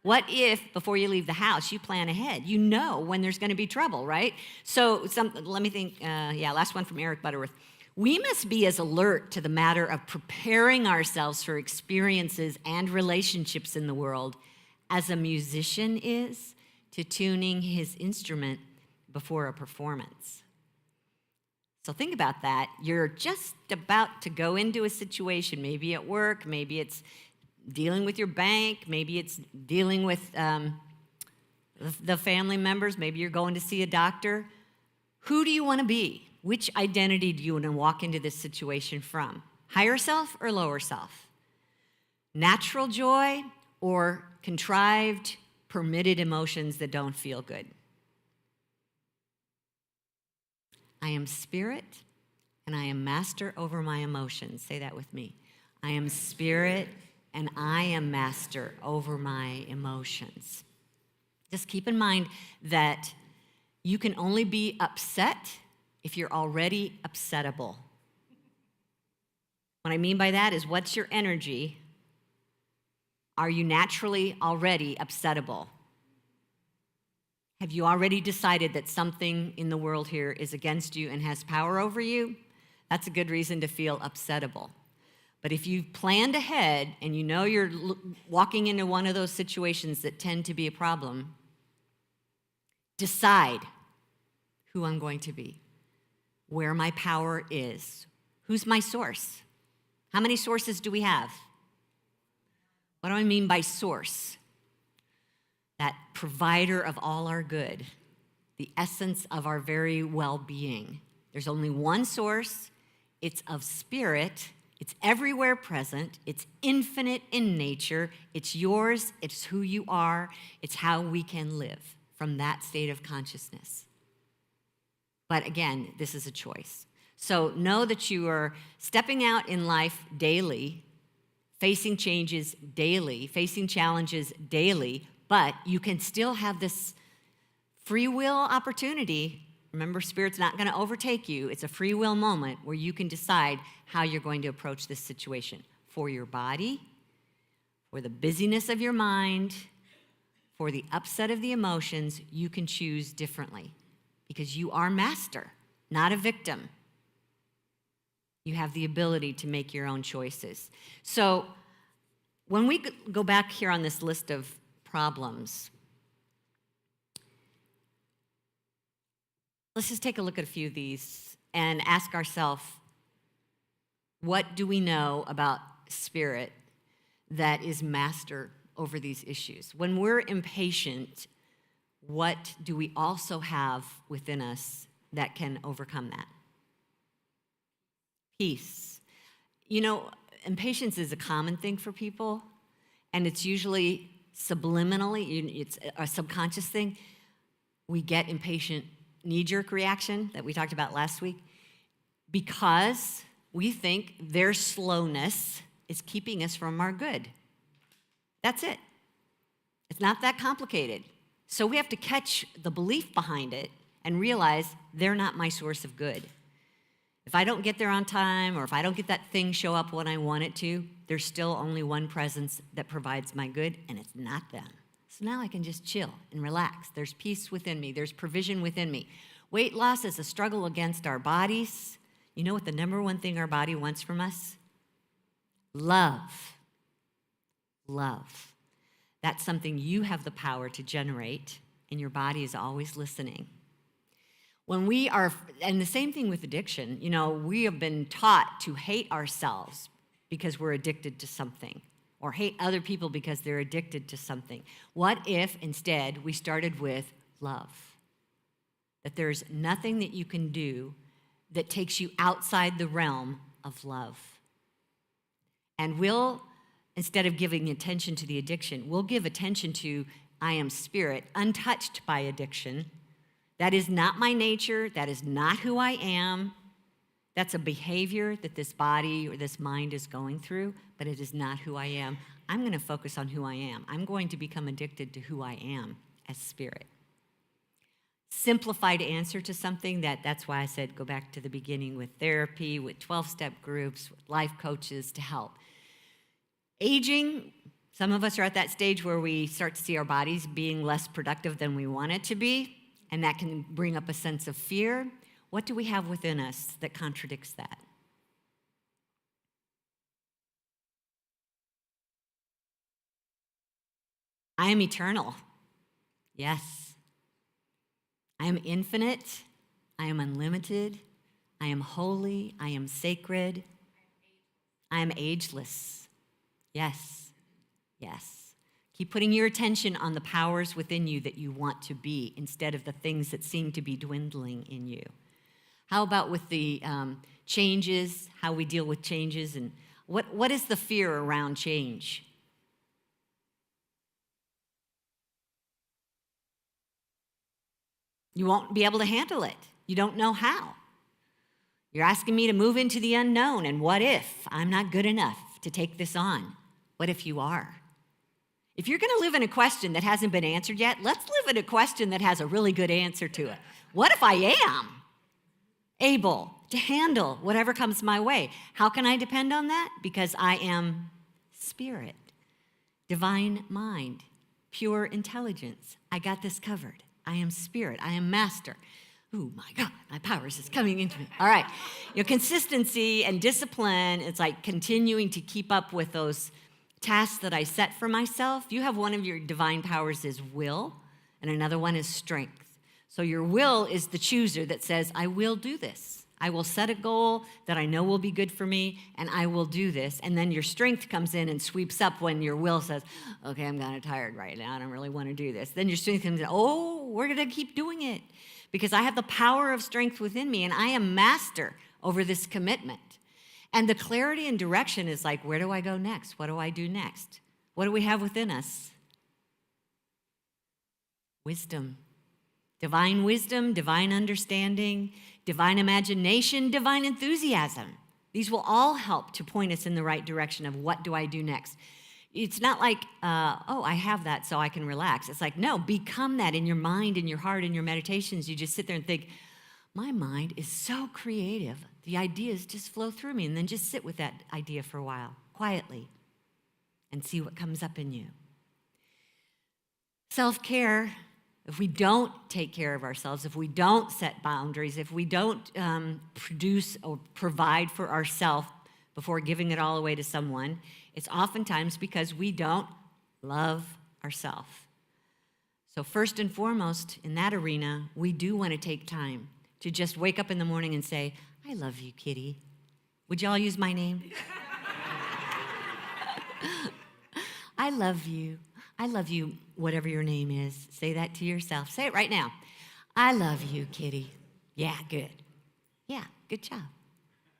D: What if, before you leave the house, you plan ahead? You know when there's going to be trouble, right? So let me think. Last one from Eric Butterworth. We must be as alert to the matter of preparing ourselves for experiences and relationships in the world as a musician is to tuning his instrument before a performance. So think about that. You're just about to go into a situation, maybe at work, maybe it's dealing with your bank, maybe it's dealing with the family members, maybe you're going to see a doctor. Who do you want to be? Which identity do you want to walk into this situation from? Higher self or lower self? Natural joy or contrived, permitted emotions that don't feel good? I am spirit and I am master over my emotions. Say that with me. I am spirit and I am master over my emotions. Just keep in mind that you can only be upset if you're already upsettable. What I mean by that is, what's your energy? Are you naturally already upsettable? Have you already decided that something in the world here is against you and has power over you? That's a good reason to feel upsettable. But if you've planned ahead and you know you're walking into one of those situations that tend to be a problem, decide who I'm going to be, where my power is, who's my source. How many sources do we have? What do I mean by source? That provider of all our good, the essence of our very well-being. There's only one source. It's of spirit. It's everywhere present. It's infinite in nature. It's yours. It's who you are. It's how we can live from that state of consciousness. But again, this is a choice. So know that you are stepping out in life daily, facing changes daily, facing challenges daily, but you can still have this free will opportunity. Remember, Spirit's not going to overtake you. It's a free will moment where you can decide how you're going to approach this situation for your body, for the busyness of your mind, for the upset of the emotions. You can choose differently because you are master, not a victim. You have the ability to make your own choices. So when we go back here on this list of problems, let's just take a look at a few of these and ask ourselves, what do we know about spirit that is master over these issues? When we're impatient, what do we also have within us that can overcome that? Peace. You know, impatience is a common thing for people, and it's usually subliminally, it's a subconscious thing. We get impatient knee-jerk reaction that we talked about last week because we think their slowness is keeping us from our good. That's it. It's not that complicated. So we have to catch the belief behind it and realize they're not my source of good. If I don't get there on time, or if I don't get that thing show up when I want it to, there's still only one presence that provides my good, and it's not them. So now I can just chill and relax. There's peace within me. There's provision within me. Weight loss is a struggle against our bodies. You know what the number one thing our body wants from us? Love. Love. That's something you have the power to generate, and your body is always listening. When we are, and the same thing with addiction, you know, we have been taught to hate ourselves because we're addicted to something, or hate other people because they're addicted to something. What if instead we started with love? That there's nothing that you can do that takes you outside the realm of love. And we'll, instead of giving attention to the addiction, we'll give attention to I am spirit, untouched by addiction. That is not my nature. That is not who I am. That's a behavior that this body or this mind is going through, but it is not who I am. I'm going to focus on who I am. I'm going to become addicted to who I am as spirit. Simplified answer to something that's why I said go back to the beginning with therapy, with 12-step groups, with life coaches to help. Aging, some of us are at that stage where we start to see our bodies being less productive than we want it to be, and that can bring up a sense of fear. What do we have within us that contradicts that? I am eternal. Yes. I am infinite. I am unlimited. I am holy. I am sacred. I am ageless. Yes. Yes. Keep putting your attention on the powers within you that you want to be instead of the things that seem to be dwindling in you. How about with the changes, how we deal with changes, and what is the fear around change? You won't be able to handle it. You don't know how. You're asking me to move into the unknown, and what if I'm not good enough to take this on? What if you are? If you're going to live in a question that hasn't been answered yet, let's live in a question that has a really good answer to it. What if I am able to handle whatever comes my way? How can I depend on that? Because I am spirit, divine mind, pure intelligence. I got this covered. I am spirit. I am master. Oh my God, my powers is coming into me. All right. Consistency and discipline, it's like continuing to keep up with those tasks that I set for myself. You have one of your divine powers is will, and another one is strength. So your will is the chooser that says, I will do this. I will set a goal that I know will be good for me, and I will do this. And then your strength comes in and sweeps up when your will says, okay, I'm kind of tired right now. I don't really want to do this. Then your strength comes in, oh, we're going to keep doing it because I have the power of strength within me, and I am master over this commitment. And the clarity and direction is like, where do I go next? What do I do next? What do we have within us? Wisdom. Divine wisdom, divine understanding, divine imagination, divine enthusiasm. These will all help to point us in the right direction of what do I do next. It's not like, oh, I have that so I can relax. It's like, no, become that in your mind, in your heart, in your meditations. You just sit there and think, my mind is so creative. The ideas just flow through me, and then just sit with that idea for a while, quietly, and see what comes up in you. Self-care. If we don't take care of ourselves, if we don't set boundaries, if we don't produce or provide for ourselves before giving it all away to someone, it's oftentimes because we don't love ourselves. So first and foremost, in that arena, we do want to take time to just wake up in the morning and say, I love you, Kity. Would you all use my name? I love you. I love you, whatever your name is. Say that to yourself. Say it right now. I love you, Kity. Yeah, good. Yeah, good job.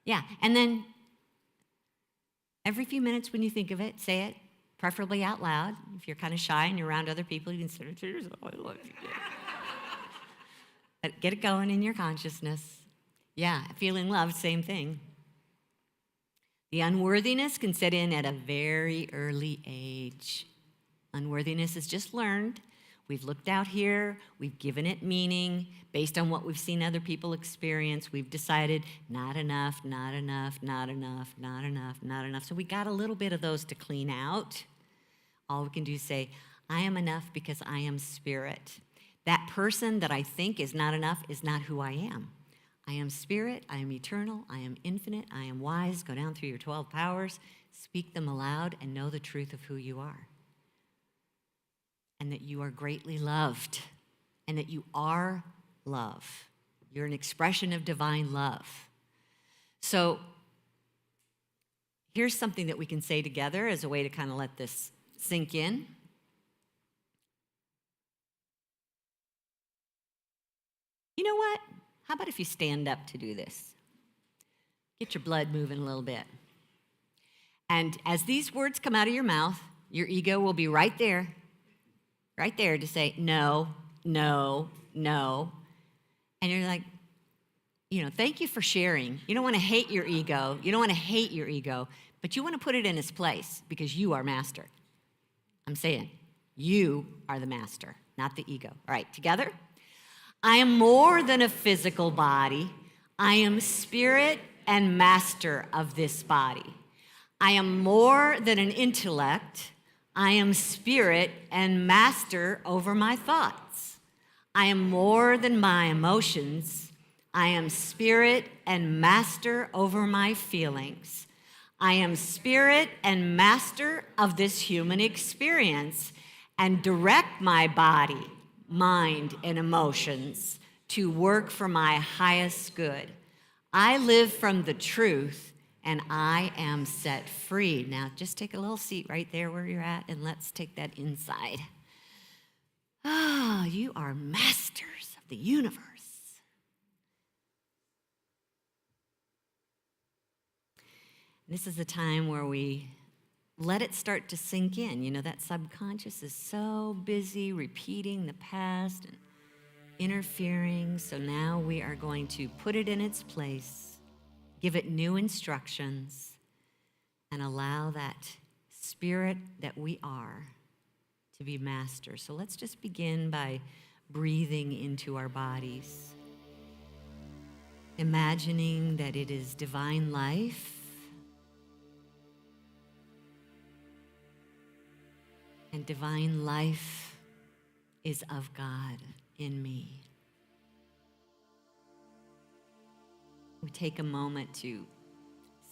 D: Yeah, and then every few minutes when you think of it, say it, preferably out loud. If you're kind of shy and you're around other people, you can say it to yourself. I love you. But get it going in your consciousness. Yeah, feeling loved, same thing. The unworthiness can set in at a very early age. Unworthiness is just learned. We've looked out here. We've given it meaning based on what we've seen other people experience. We've decided not enough, not enough, not enough, not enough, not enough. So we got a little bit of those to clean out. All we can do is say, I am enough because I am spirit. That person that I think is not enough is not who I am. I am spirit. I am eternal. I am infinite. I am wise. Go down through your 12 powers, speak them aloud, and know the truth of who you are. And that you are greatly loved, and that you are love. You're an expression of divine love. So here's something that we can say together as a way to kind of let this sink in. You know what? How about if you stand up to do this? Get your blood moving a little bit. And as these words come out of your mouth, your ego will be right there to say, no, no, no. And you're like, thank you for sharing. You don't want to hate your ego. You don't want to hate your ego, but you want to put it in its place because you are master. I'm saying, you are the master, not the ego. All right, together? I am more than a physical body. I am spirit and master of this body. I am more than an intellect. I am spirit and master over my thoughts. I am more than my emotions. I am spirit and master over my feelings. I am spirit and master of this human experience and direct my body, mind, and emotions to work for my highest good. I live from the truth and I am set free. Now, just take a little seat right there where you're at, and let's take that inside. Ah, you are masters of the universe. This is the time where we let it start to sink in. You know, that subconscious is so busy repeating the past and interfering. So now we are going to put it in its place, give it new instructions, and allow that spirit that we are to be master. So let's just begin by breathing into our bodies, imagining that it is divine life, and divine life is of God in me. We take a moment to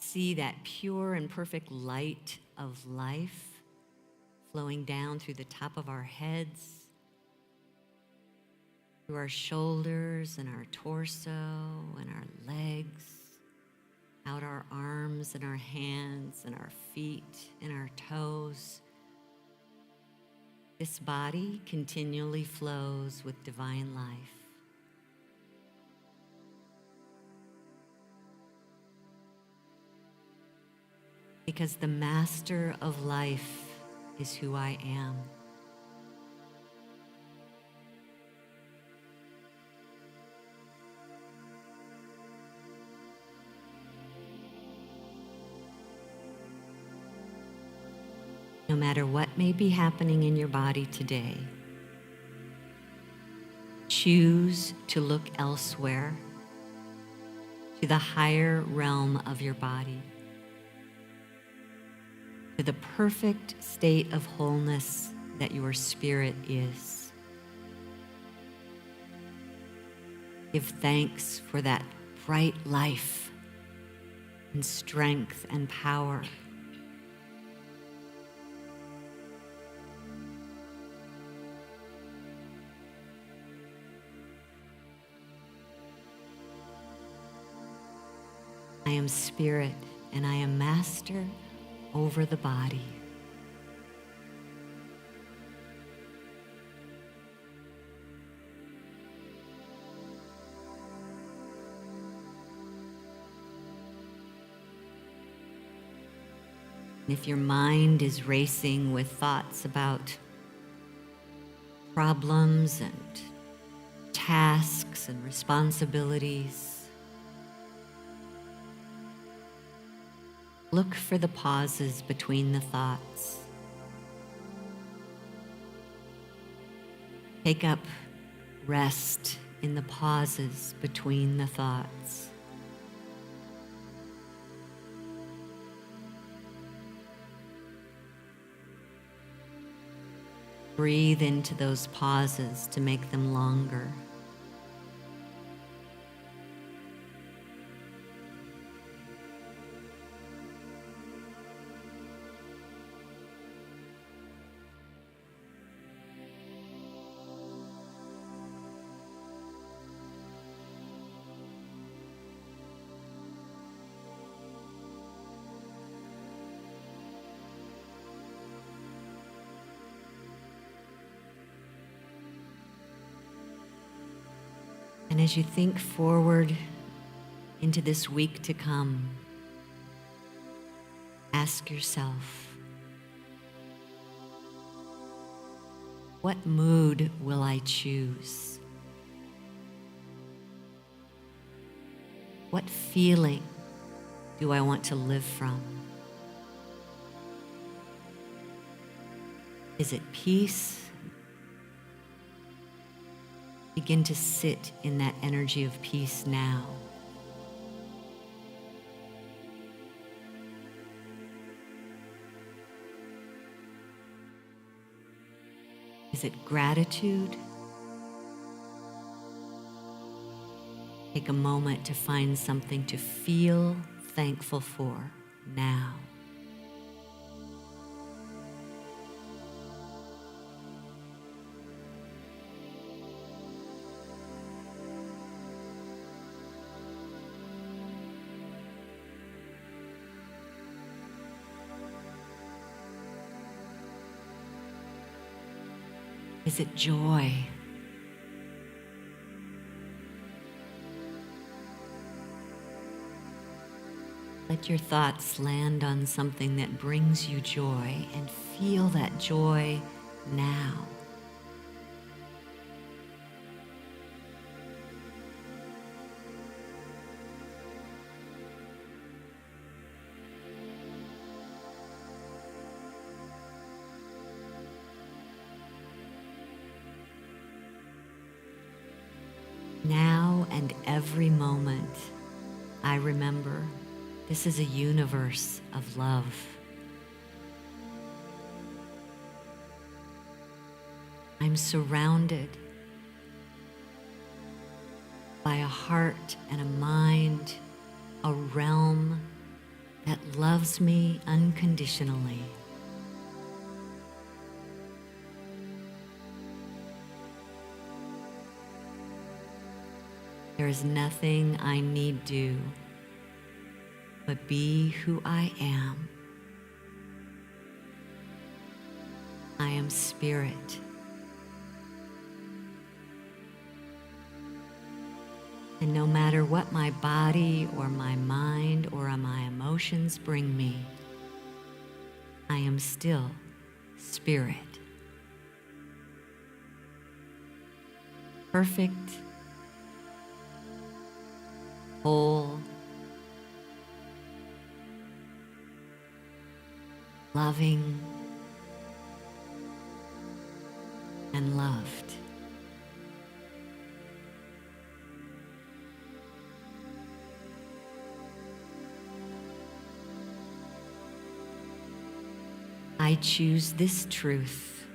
D: see that pure and perfect light of life flowing down through the top of our heads, through our shoulders and our torso and our legs, out our arms and our hands and our feet and our toes. This body continually flows with divine life. Because the master of life is who I am. No matter what may be happening in your body today, choose to look elsewhere, to the higher realm of your body, to the perfect state of wholeness that your spirit is. Give thanks for that bright life and strength and power. I am spirit and I am master over the body. If your mind is racing with thoughts about problems and tasks and responsibilities, look for the pauses between the thoughts. Take up rest in the pauses between the thoughts. Breathe into those pauses to make them longer. And as you think forward into this week to come, ask yourself, what mood will I choose? What feeling do I want to live from? Is it peace? Begin to sit in that energy of peace now. Is it gratitude? Take a moment to find something to feel thankful for now. Is it joy? Let your thoughts land on something that brings you joy and feel that joy now. Now and every moment, I remember this is a universe of love. I'm surrounded by a heart and a mind, a realm that loves me unconditionally. There is nothing I need do but be who I am. I am spirit. And no matter what my body or my mind or my emotions bring me, I am still spirit. Perfect, whole, loving, and loved. I choose this truth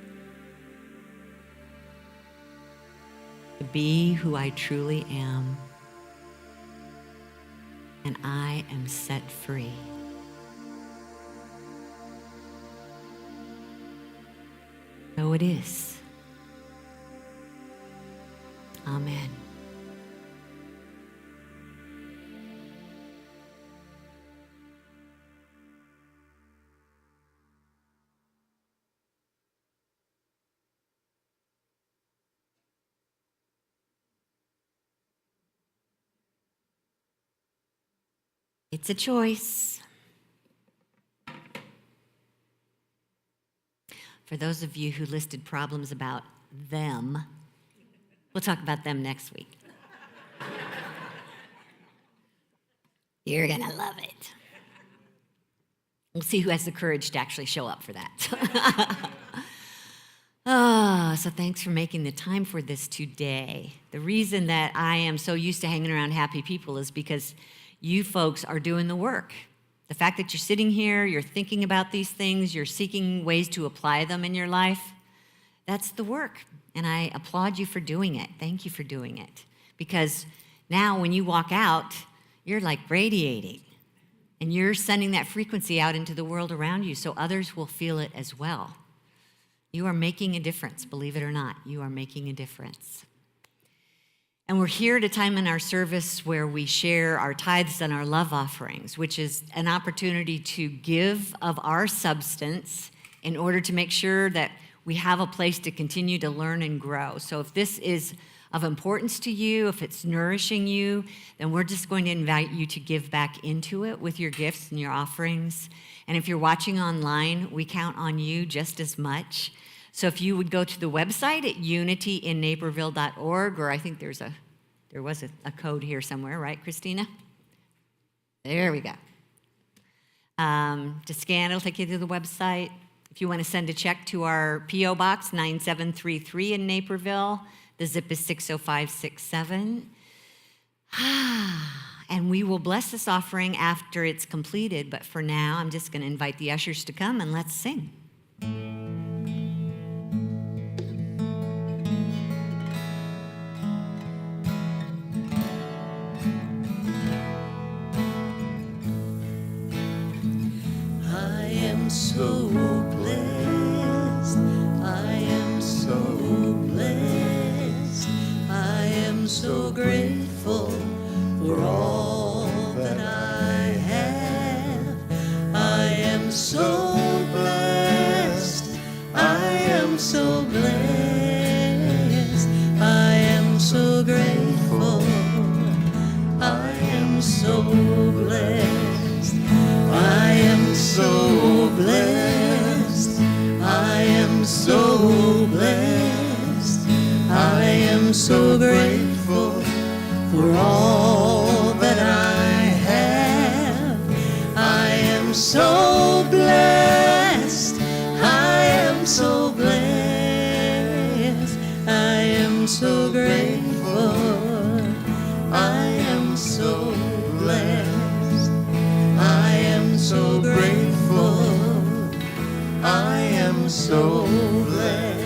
D: to be who I truly am, and I am set free. So it is. Amen. It's a choice. For those of you who listed problems about them, we'll talk about them next week. You're gonna love it. We'll see who has the courage to actually show up for that. So thanks for making the time for this today. The reason that I am so used to hanging around happy people is because you folks are doing the work. The fact that you're sitting here, you're thinking about these things, you're seeking ways to apply them in your life, that's the work. And I applaud you for doing it. Thank you for doing it. Because now when you walk out, you're like radiating. And you're sending that frequency out into the world around you so others will feel it as well. You are making a difference, believe it or not. You are making a difference. And we're here at a time in our service where we share our tithes and our love offerings, which is an opportunity to give of our substance in order to make sure that we have a place to continue to learn and grow. So if this is of importance to you, if it's nourishing you, then we're just going to invite you to give back into it with your gifts and your offerings. And if you're watching online, we count on you just as much. So if you would go to the website at unityinnaperville.org, or I think there was a code here somewhere, right, Christina? There we go. To scan, it'll take you to the website. If you want to send a check to our P.O. Box 9733 in Naperville, the zip is 60567. And we will bless this offering after it's completed, but for now, I'm just going to invite the ushers to come and let's sing.
B: so grateful for all that I have. I am so blessed. I am so blessed. I am so grateful. I am so blessed. I am so blessed. I am so blessed. I am so grateful for all that I have. I am so blessed. I am so blessed. I am so grateful. I am so blessed. I am so grateful. I am so blessed.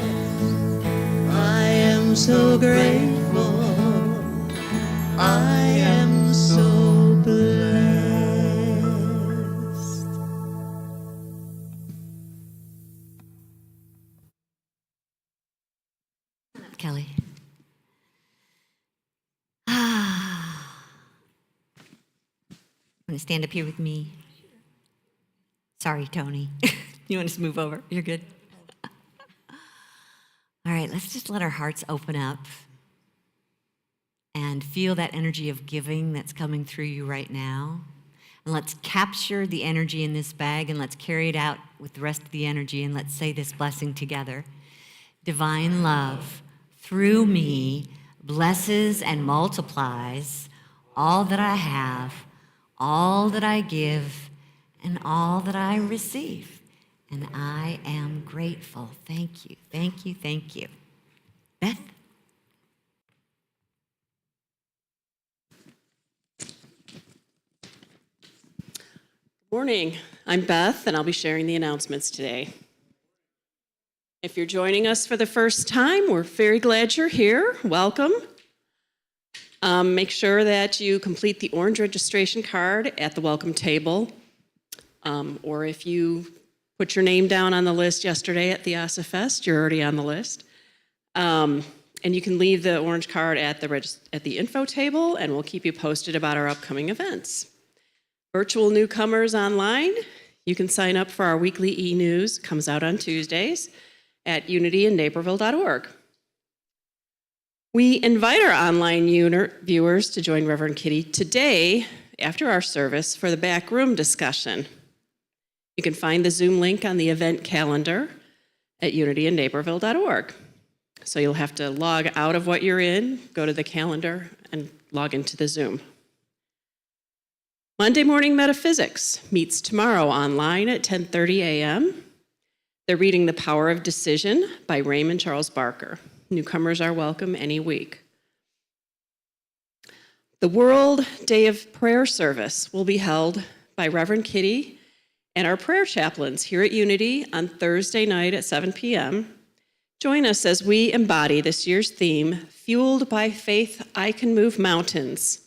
B: I am so grateful. I am so blessed.
D: Kelly. Want to stand up here with me? Sorry, Tony. You want us to move over? You're good. All right, let's just let our hearts open up and feel that energy of giving that's coming through you right now. And let's capture the energy in this bag and let's carry it out with the rest of the energy and let's say this blessing together. Divine love through me blesses and multiplies all that I have, all that I give, and all that I receive. And I am grateful. Thank you, thank you, thank you. Beth?
H: Morning, I'm Beth, and I'll be sharing the announcements today. If you're joining us for the first time, we're very glad you're here. Welcome. Make sure that you complete the orange registration card at the welcome table, or if you put your name down on the list yesterday at the ASA Fest, you're already on the list. And you can leave the orange card at the info table, and we'll keep you posted about our upcoming events. Virtual newcomers online, you can sign up for our weekly e-news, comes out on Tuesdays, at unityandnaperville.org. We invite our online viewers to join Reverend Kity today after our service for the back room discussion. You can find the Zoom link on the event calendar at unityandnaperville.org. So you'll have to log out of what you're in, go to the calendar, and log into the Zoom. Monday Morning Metaphysics meets tomorrow online at 10:30 a.m. They're reading The Power of Decision by Raymond Charles Barker. Newcomers are welcome any week. The World Day of Prayer service will be held by Reverend Kity and our prayer chaplains here at Unity on Thursday night at 7 p.m. Join us as we embody this year's theme, Fueled by Faith, I Can Move Mountains.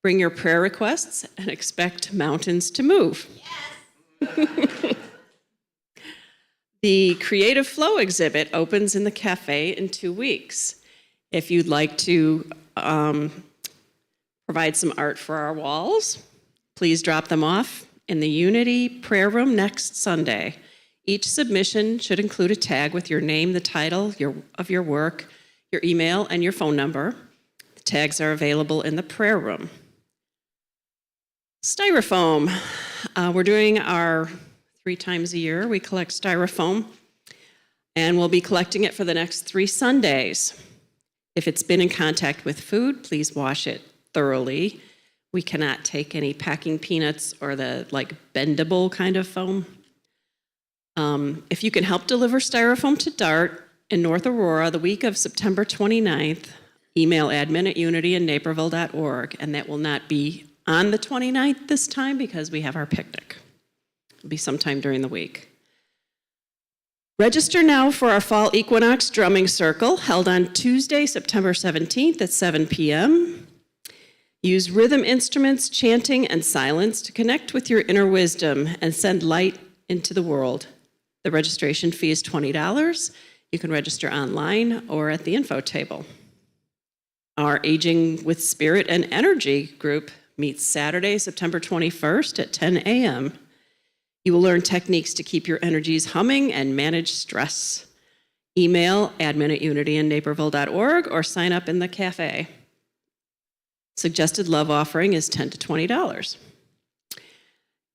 H: Bring your prayer requests and expect mountains to move. Yes. The Creative Flow exhibit opens in the cafe in 2 weeks. If you'd like to provide some art for our walls, please drop them off in the Unity prayer room next Sunday. Each submission should include a tag with your name, the title of your work, your email, and your phone number. The tags are available in the prayer room. Styrofoam. We're doing our 3 times a year. We collect styrofoam, and we'll be collecting it for the next 3 Sundays. If it's been in contact with food, please wash it thoroughly. We cannot take any packing peanuts or the bendable kind of foam. If you can help deliver styrofoam to DART in North Aurora the week of September 29th, email admin@unityandnaperville.org, and that will not be on the 29th this time because we have our picnic. It'll be sometime during the week. Register now for our Fall Equinox Drumming Circle held on Tuesday, September 17th at 7 p.m. Use rhythm instruments, chanting, and silence to connect with your inner wisdom and send light into the world. The registration fee is $20. You can register online or at the info table. Our Aging with Spirit and Energy group meets Saturday, September 21st at 10 a.m. You will learn techniques to keep your energies humming and manage stress. Email admin@unityinnaperville.org or sign up in the cafe. Suggested love offering is $10 to $20.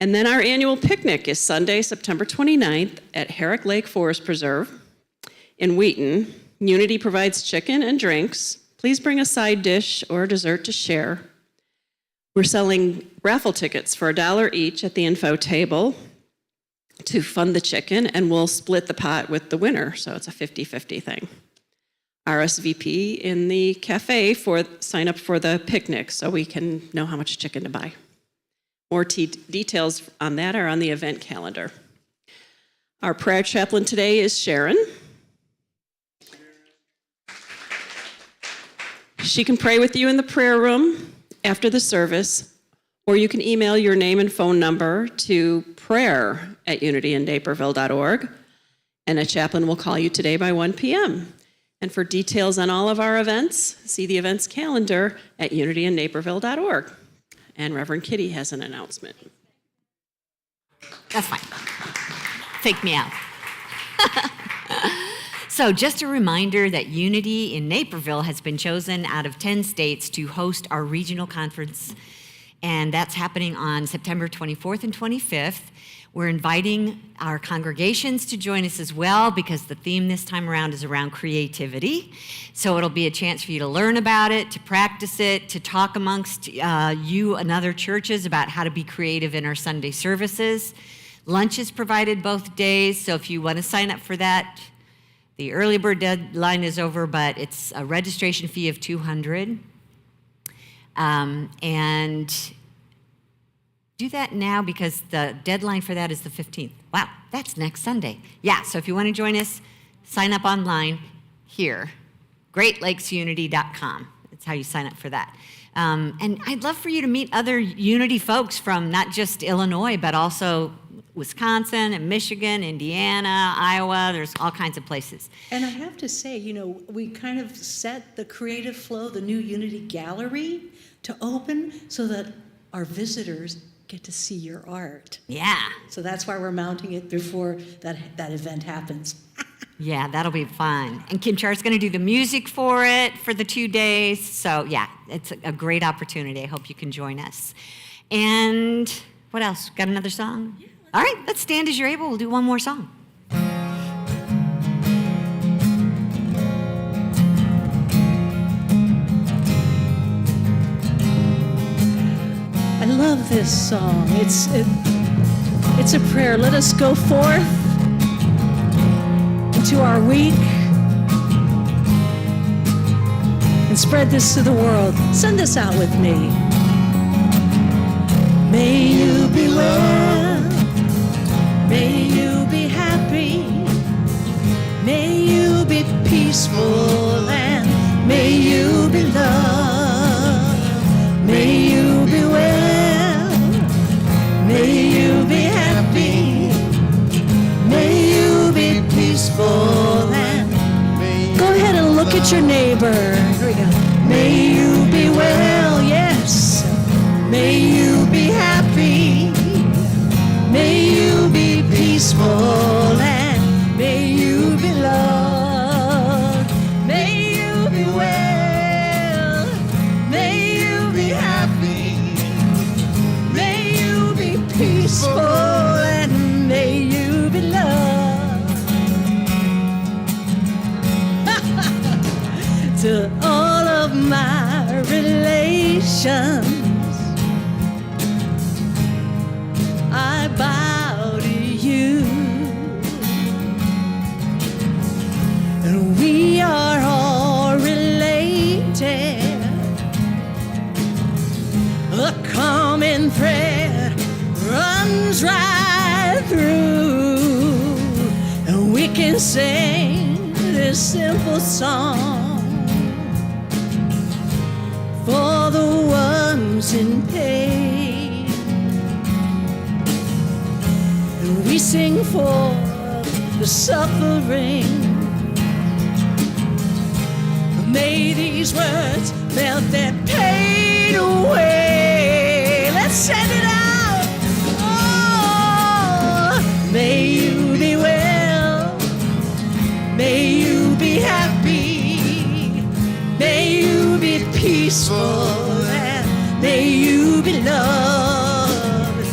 H: And then our annual picnic is Sunday, September 29th at Herrick Lake Forest Preserve in Wheaton. Unity provides chicken and drinks. Please bring a side dish or dessert to share. We're selling raffle tickets for $1 each at the info table to fund the chicken, and we'll split the pot with the winner, so it's a 50-50 thing. RSVP in the cafe for sign up for the picnic so we can know how much chicken to buy. More details on that are on the event calendar. Our prayer chaplain today is Sharon. She can pray with you in the prayer room after the service, or you can email your name and phone number to prayer@unityinnaperville.org, and a chaplain will call you today by 1 p.m. And for details on all of our events, see the events calendar at unityinnaperville.org. And Reverend Kity has an announcement.
D: That's fine. Fake me out. So just a reminder that Unity in Naperville has been chosen out of 10 states to host our regional conference, and that's happening on September 24th and 25th. We're inviting our congregations to join us as well because the theme this time around is around creativity. So it'll be a chance for you to learn about it, to practice it, to talk amongst you and other churches about how to be creative in our Sunday services. Lunch is provided both days, so if you want to sign up for that, the early bird deadline is over, but it's a registration fee of $200. And do that now because the deadline for that is the 15th. Wow, that's next Sunday. Yeah, so if you want to join us, sign up online here, greatlakesunity.com. That's how you sign up for that. And I'd love for you to meet other Unity folks from not just Illinois, but also Wisconsin and Michigan, Indiana, Iowa. There's all kinds of places.
B: And I have to say, you know, we kind of set the Creative Flow, the new Unity Gallery, to open so that our visitors get to see your art.
D: Yeah.
B: So that's why we're mounting it before that event happens.
D: Yeah, that'll be fun. And Kim-Char is going to do the music for it for the 2 days. So yeah, it's a great opportunity. I hope you can join us. And what else? Got another song? Yeah. All right, let's stand as you're able. We'll do one more song.
B: I love this song. It's a prayer. Let us go forth into our week and spread this to the world. Send this out with me. May you be well. May you be happy. May you be peaceful, and may you be loved. May you be well. May you be happy. May you be peaceful, and go ahead and look at your neighbor. Here we go. May you be well, yes. May you be happy. May you be peaceful, and may you be loved. May you be well. May you be happy. May you be peaceful, and may you be loved. To all of my relations, I bow to you, and we are all related. A common thread runs right through, and we can sing this simple song for the ones in pain. We sing for the suffering. May these words melt that pain away. Let's send it out. Oh, may you be well. May you be happy. May you be peaceful. And may you be loved.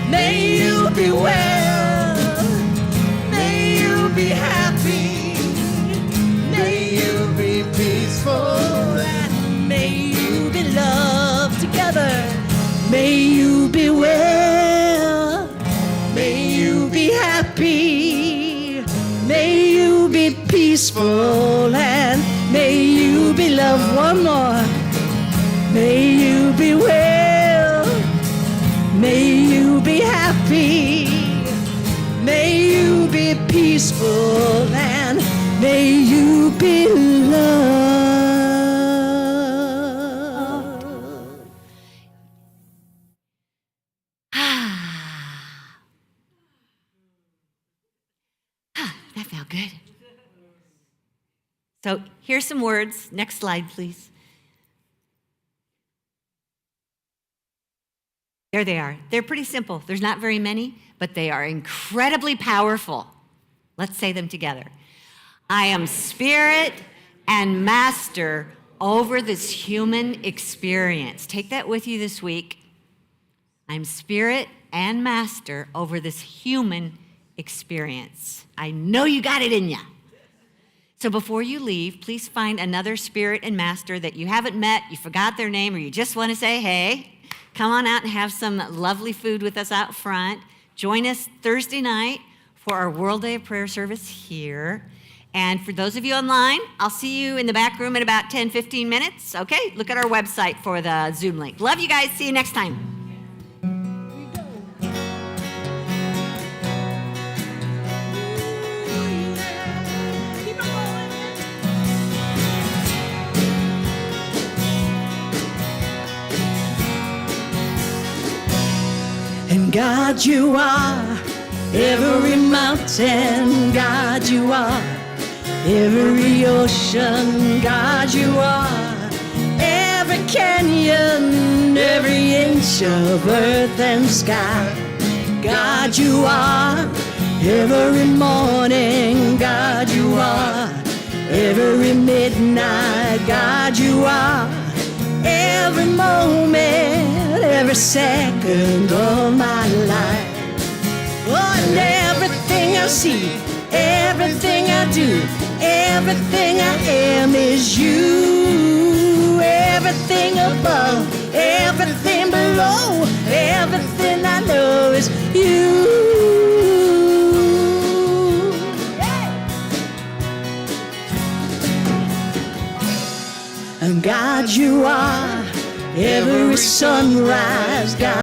B: May you be well. May you be happy. May you be peaceful. And may you be loved together. May you be well. May you be happy. May you be peaceful. And may you be loved. One more. May you be well. May you be happy. May you be peaceful. And may you be loved.
D: That felt good. So here's some words. Next slide, please. There they are. They're pretty simple. There's not very many, but they are incredibly powerful. Let's say them together. I am spirit and master over this human experience. Take that with you this week. I'm spirit and master over this human experience. I know you got it in you. So before you leave, please find another spirit and master that you haven't met, you forgot their name, or you just want to say hey. Come on out and have some lovely food with us out front. Join us Thursday night for our World Day of Prayer service here. And for those of you online, I'll see you in the back room in about 10, 15 minutes. Okay, look at our website for the Zoom link. Love you guys. See you next time.
B: And God, you are every mountain. God, you are every ocean. God, you are every canyon, every inch of earth and sky. God, you are every morning. God, you are every midnight. God, you are every moment, every second of my life. Oh, and everything I see, everything I do, everything I am is you. Everything above, everything below, everything I know is you. And God, you are every sunrise. God,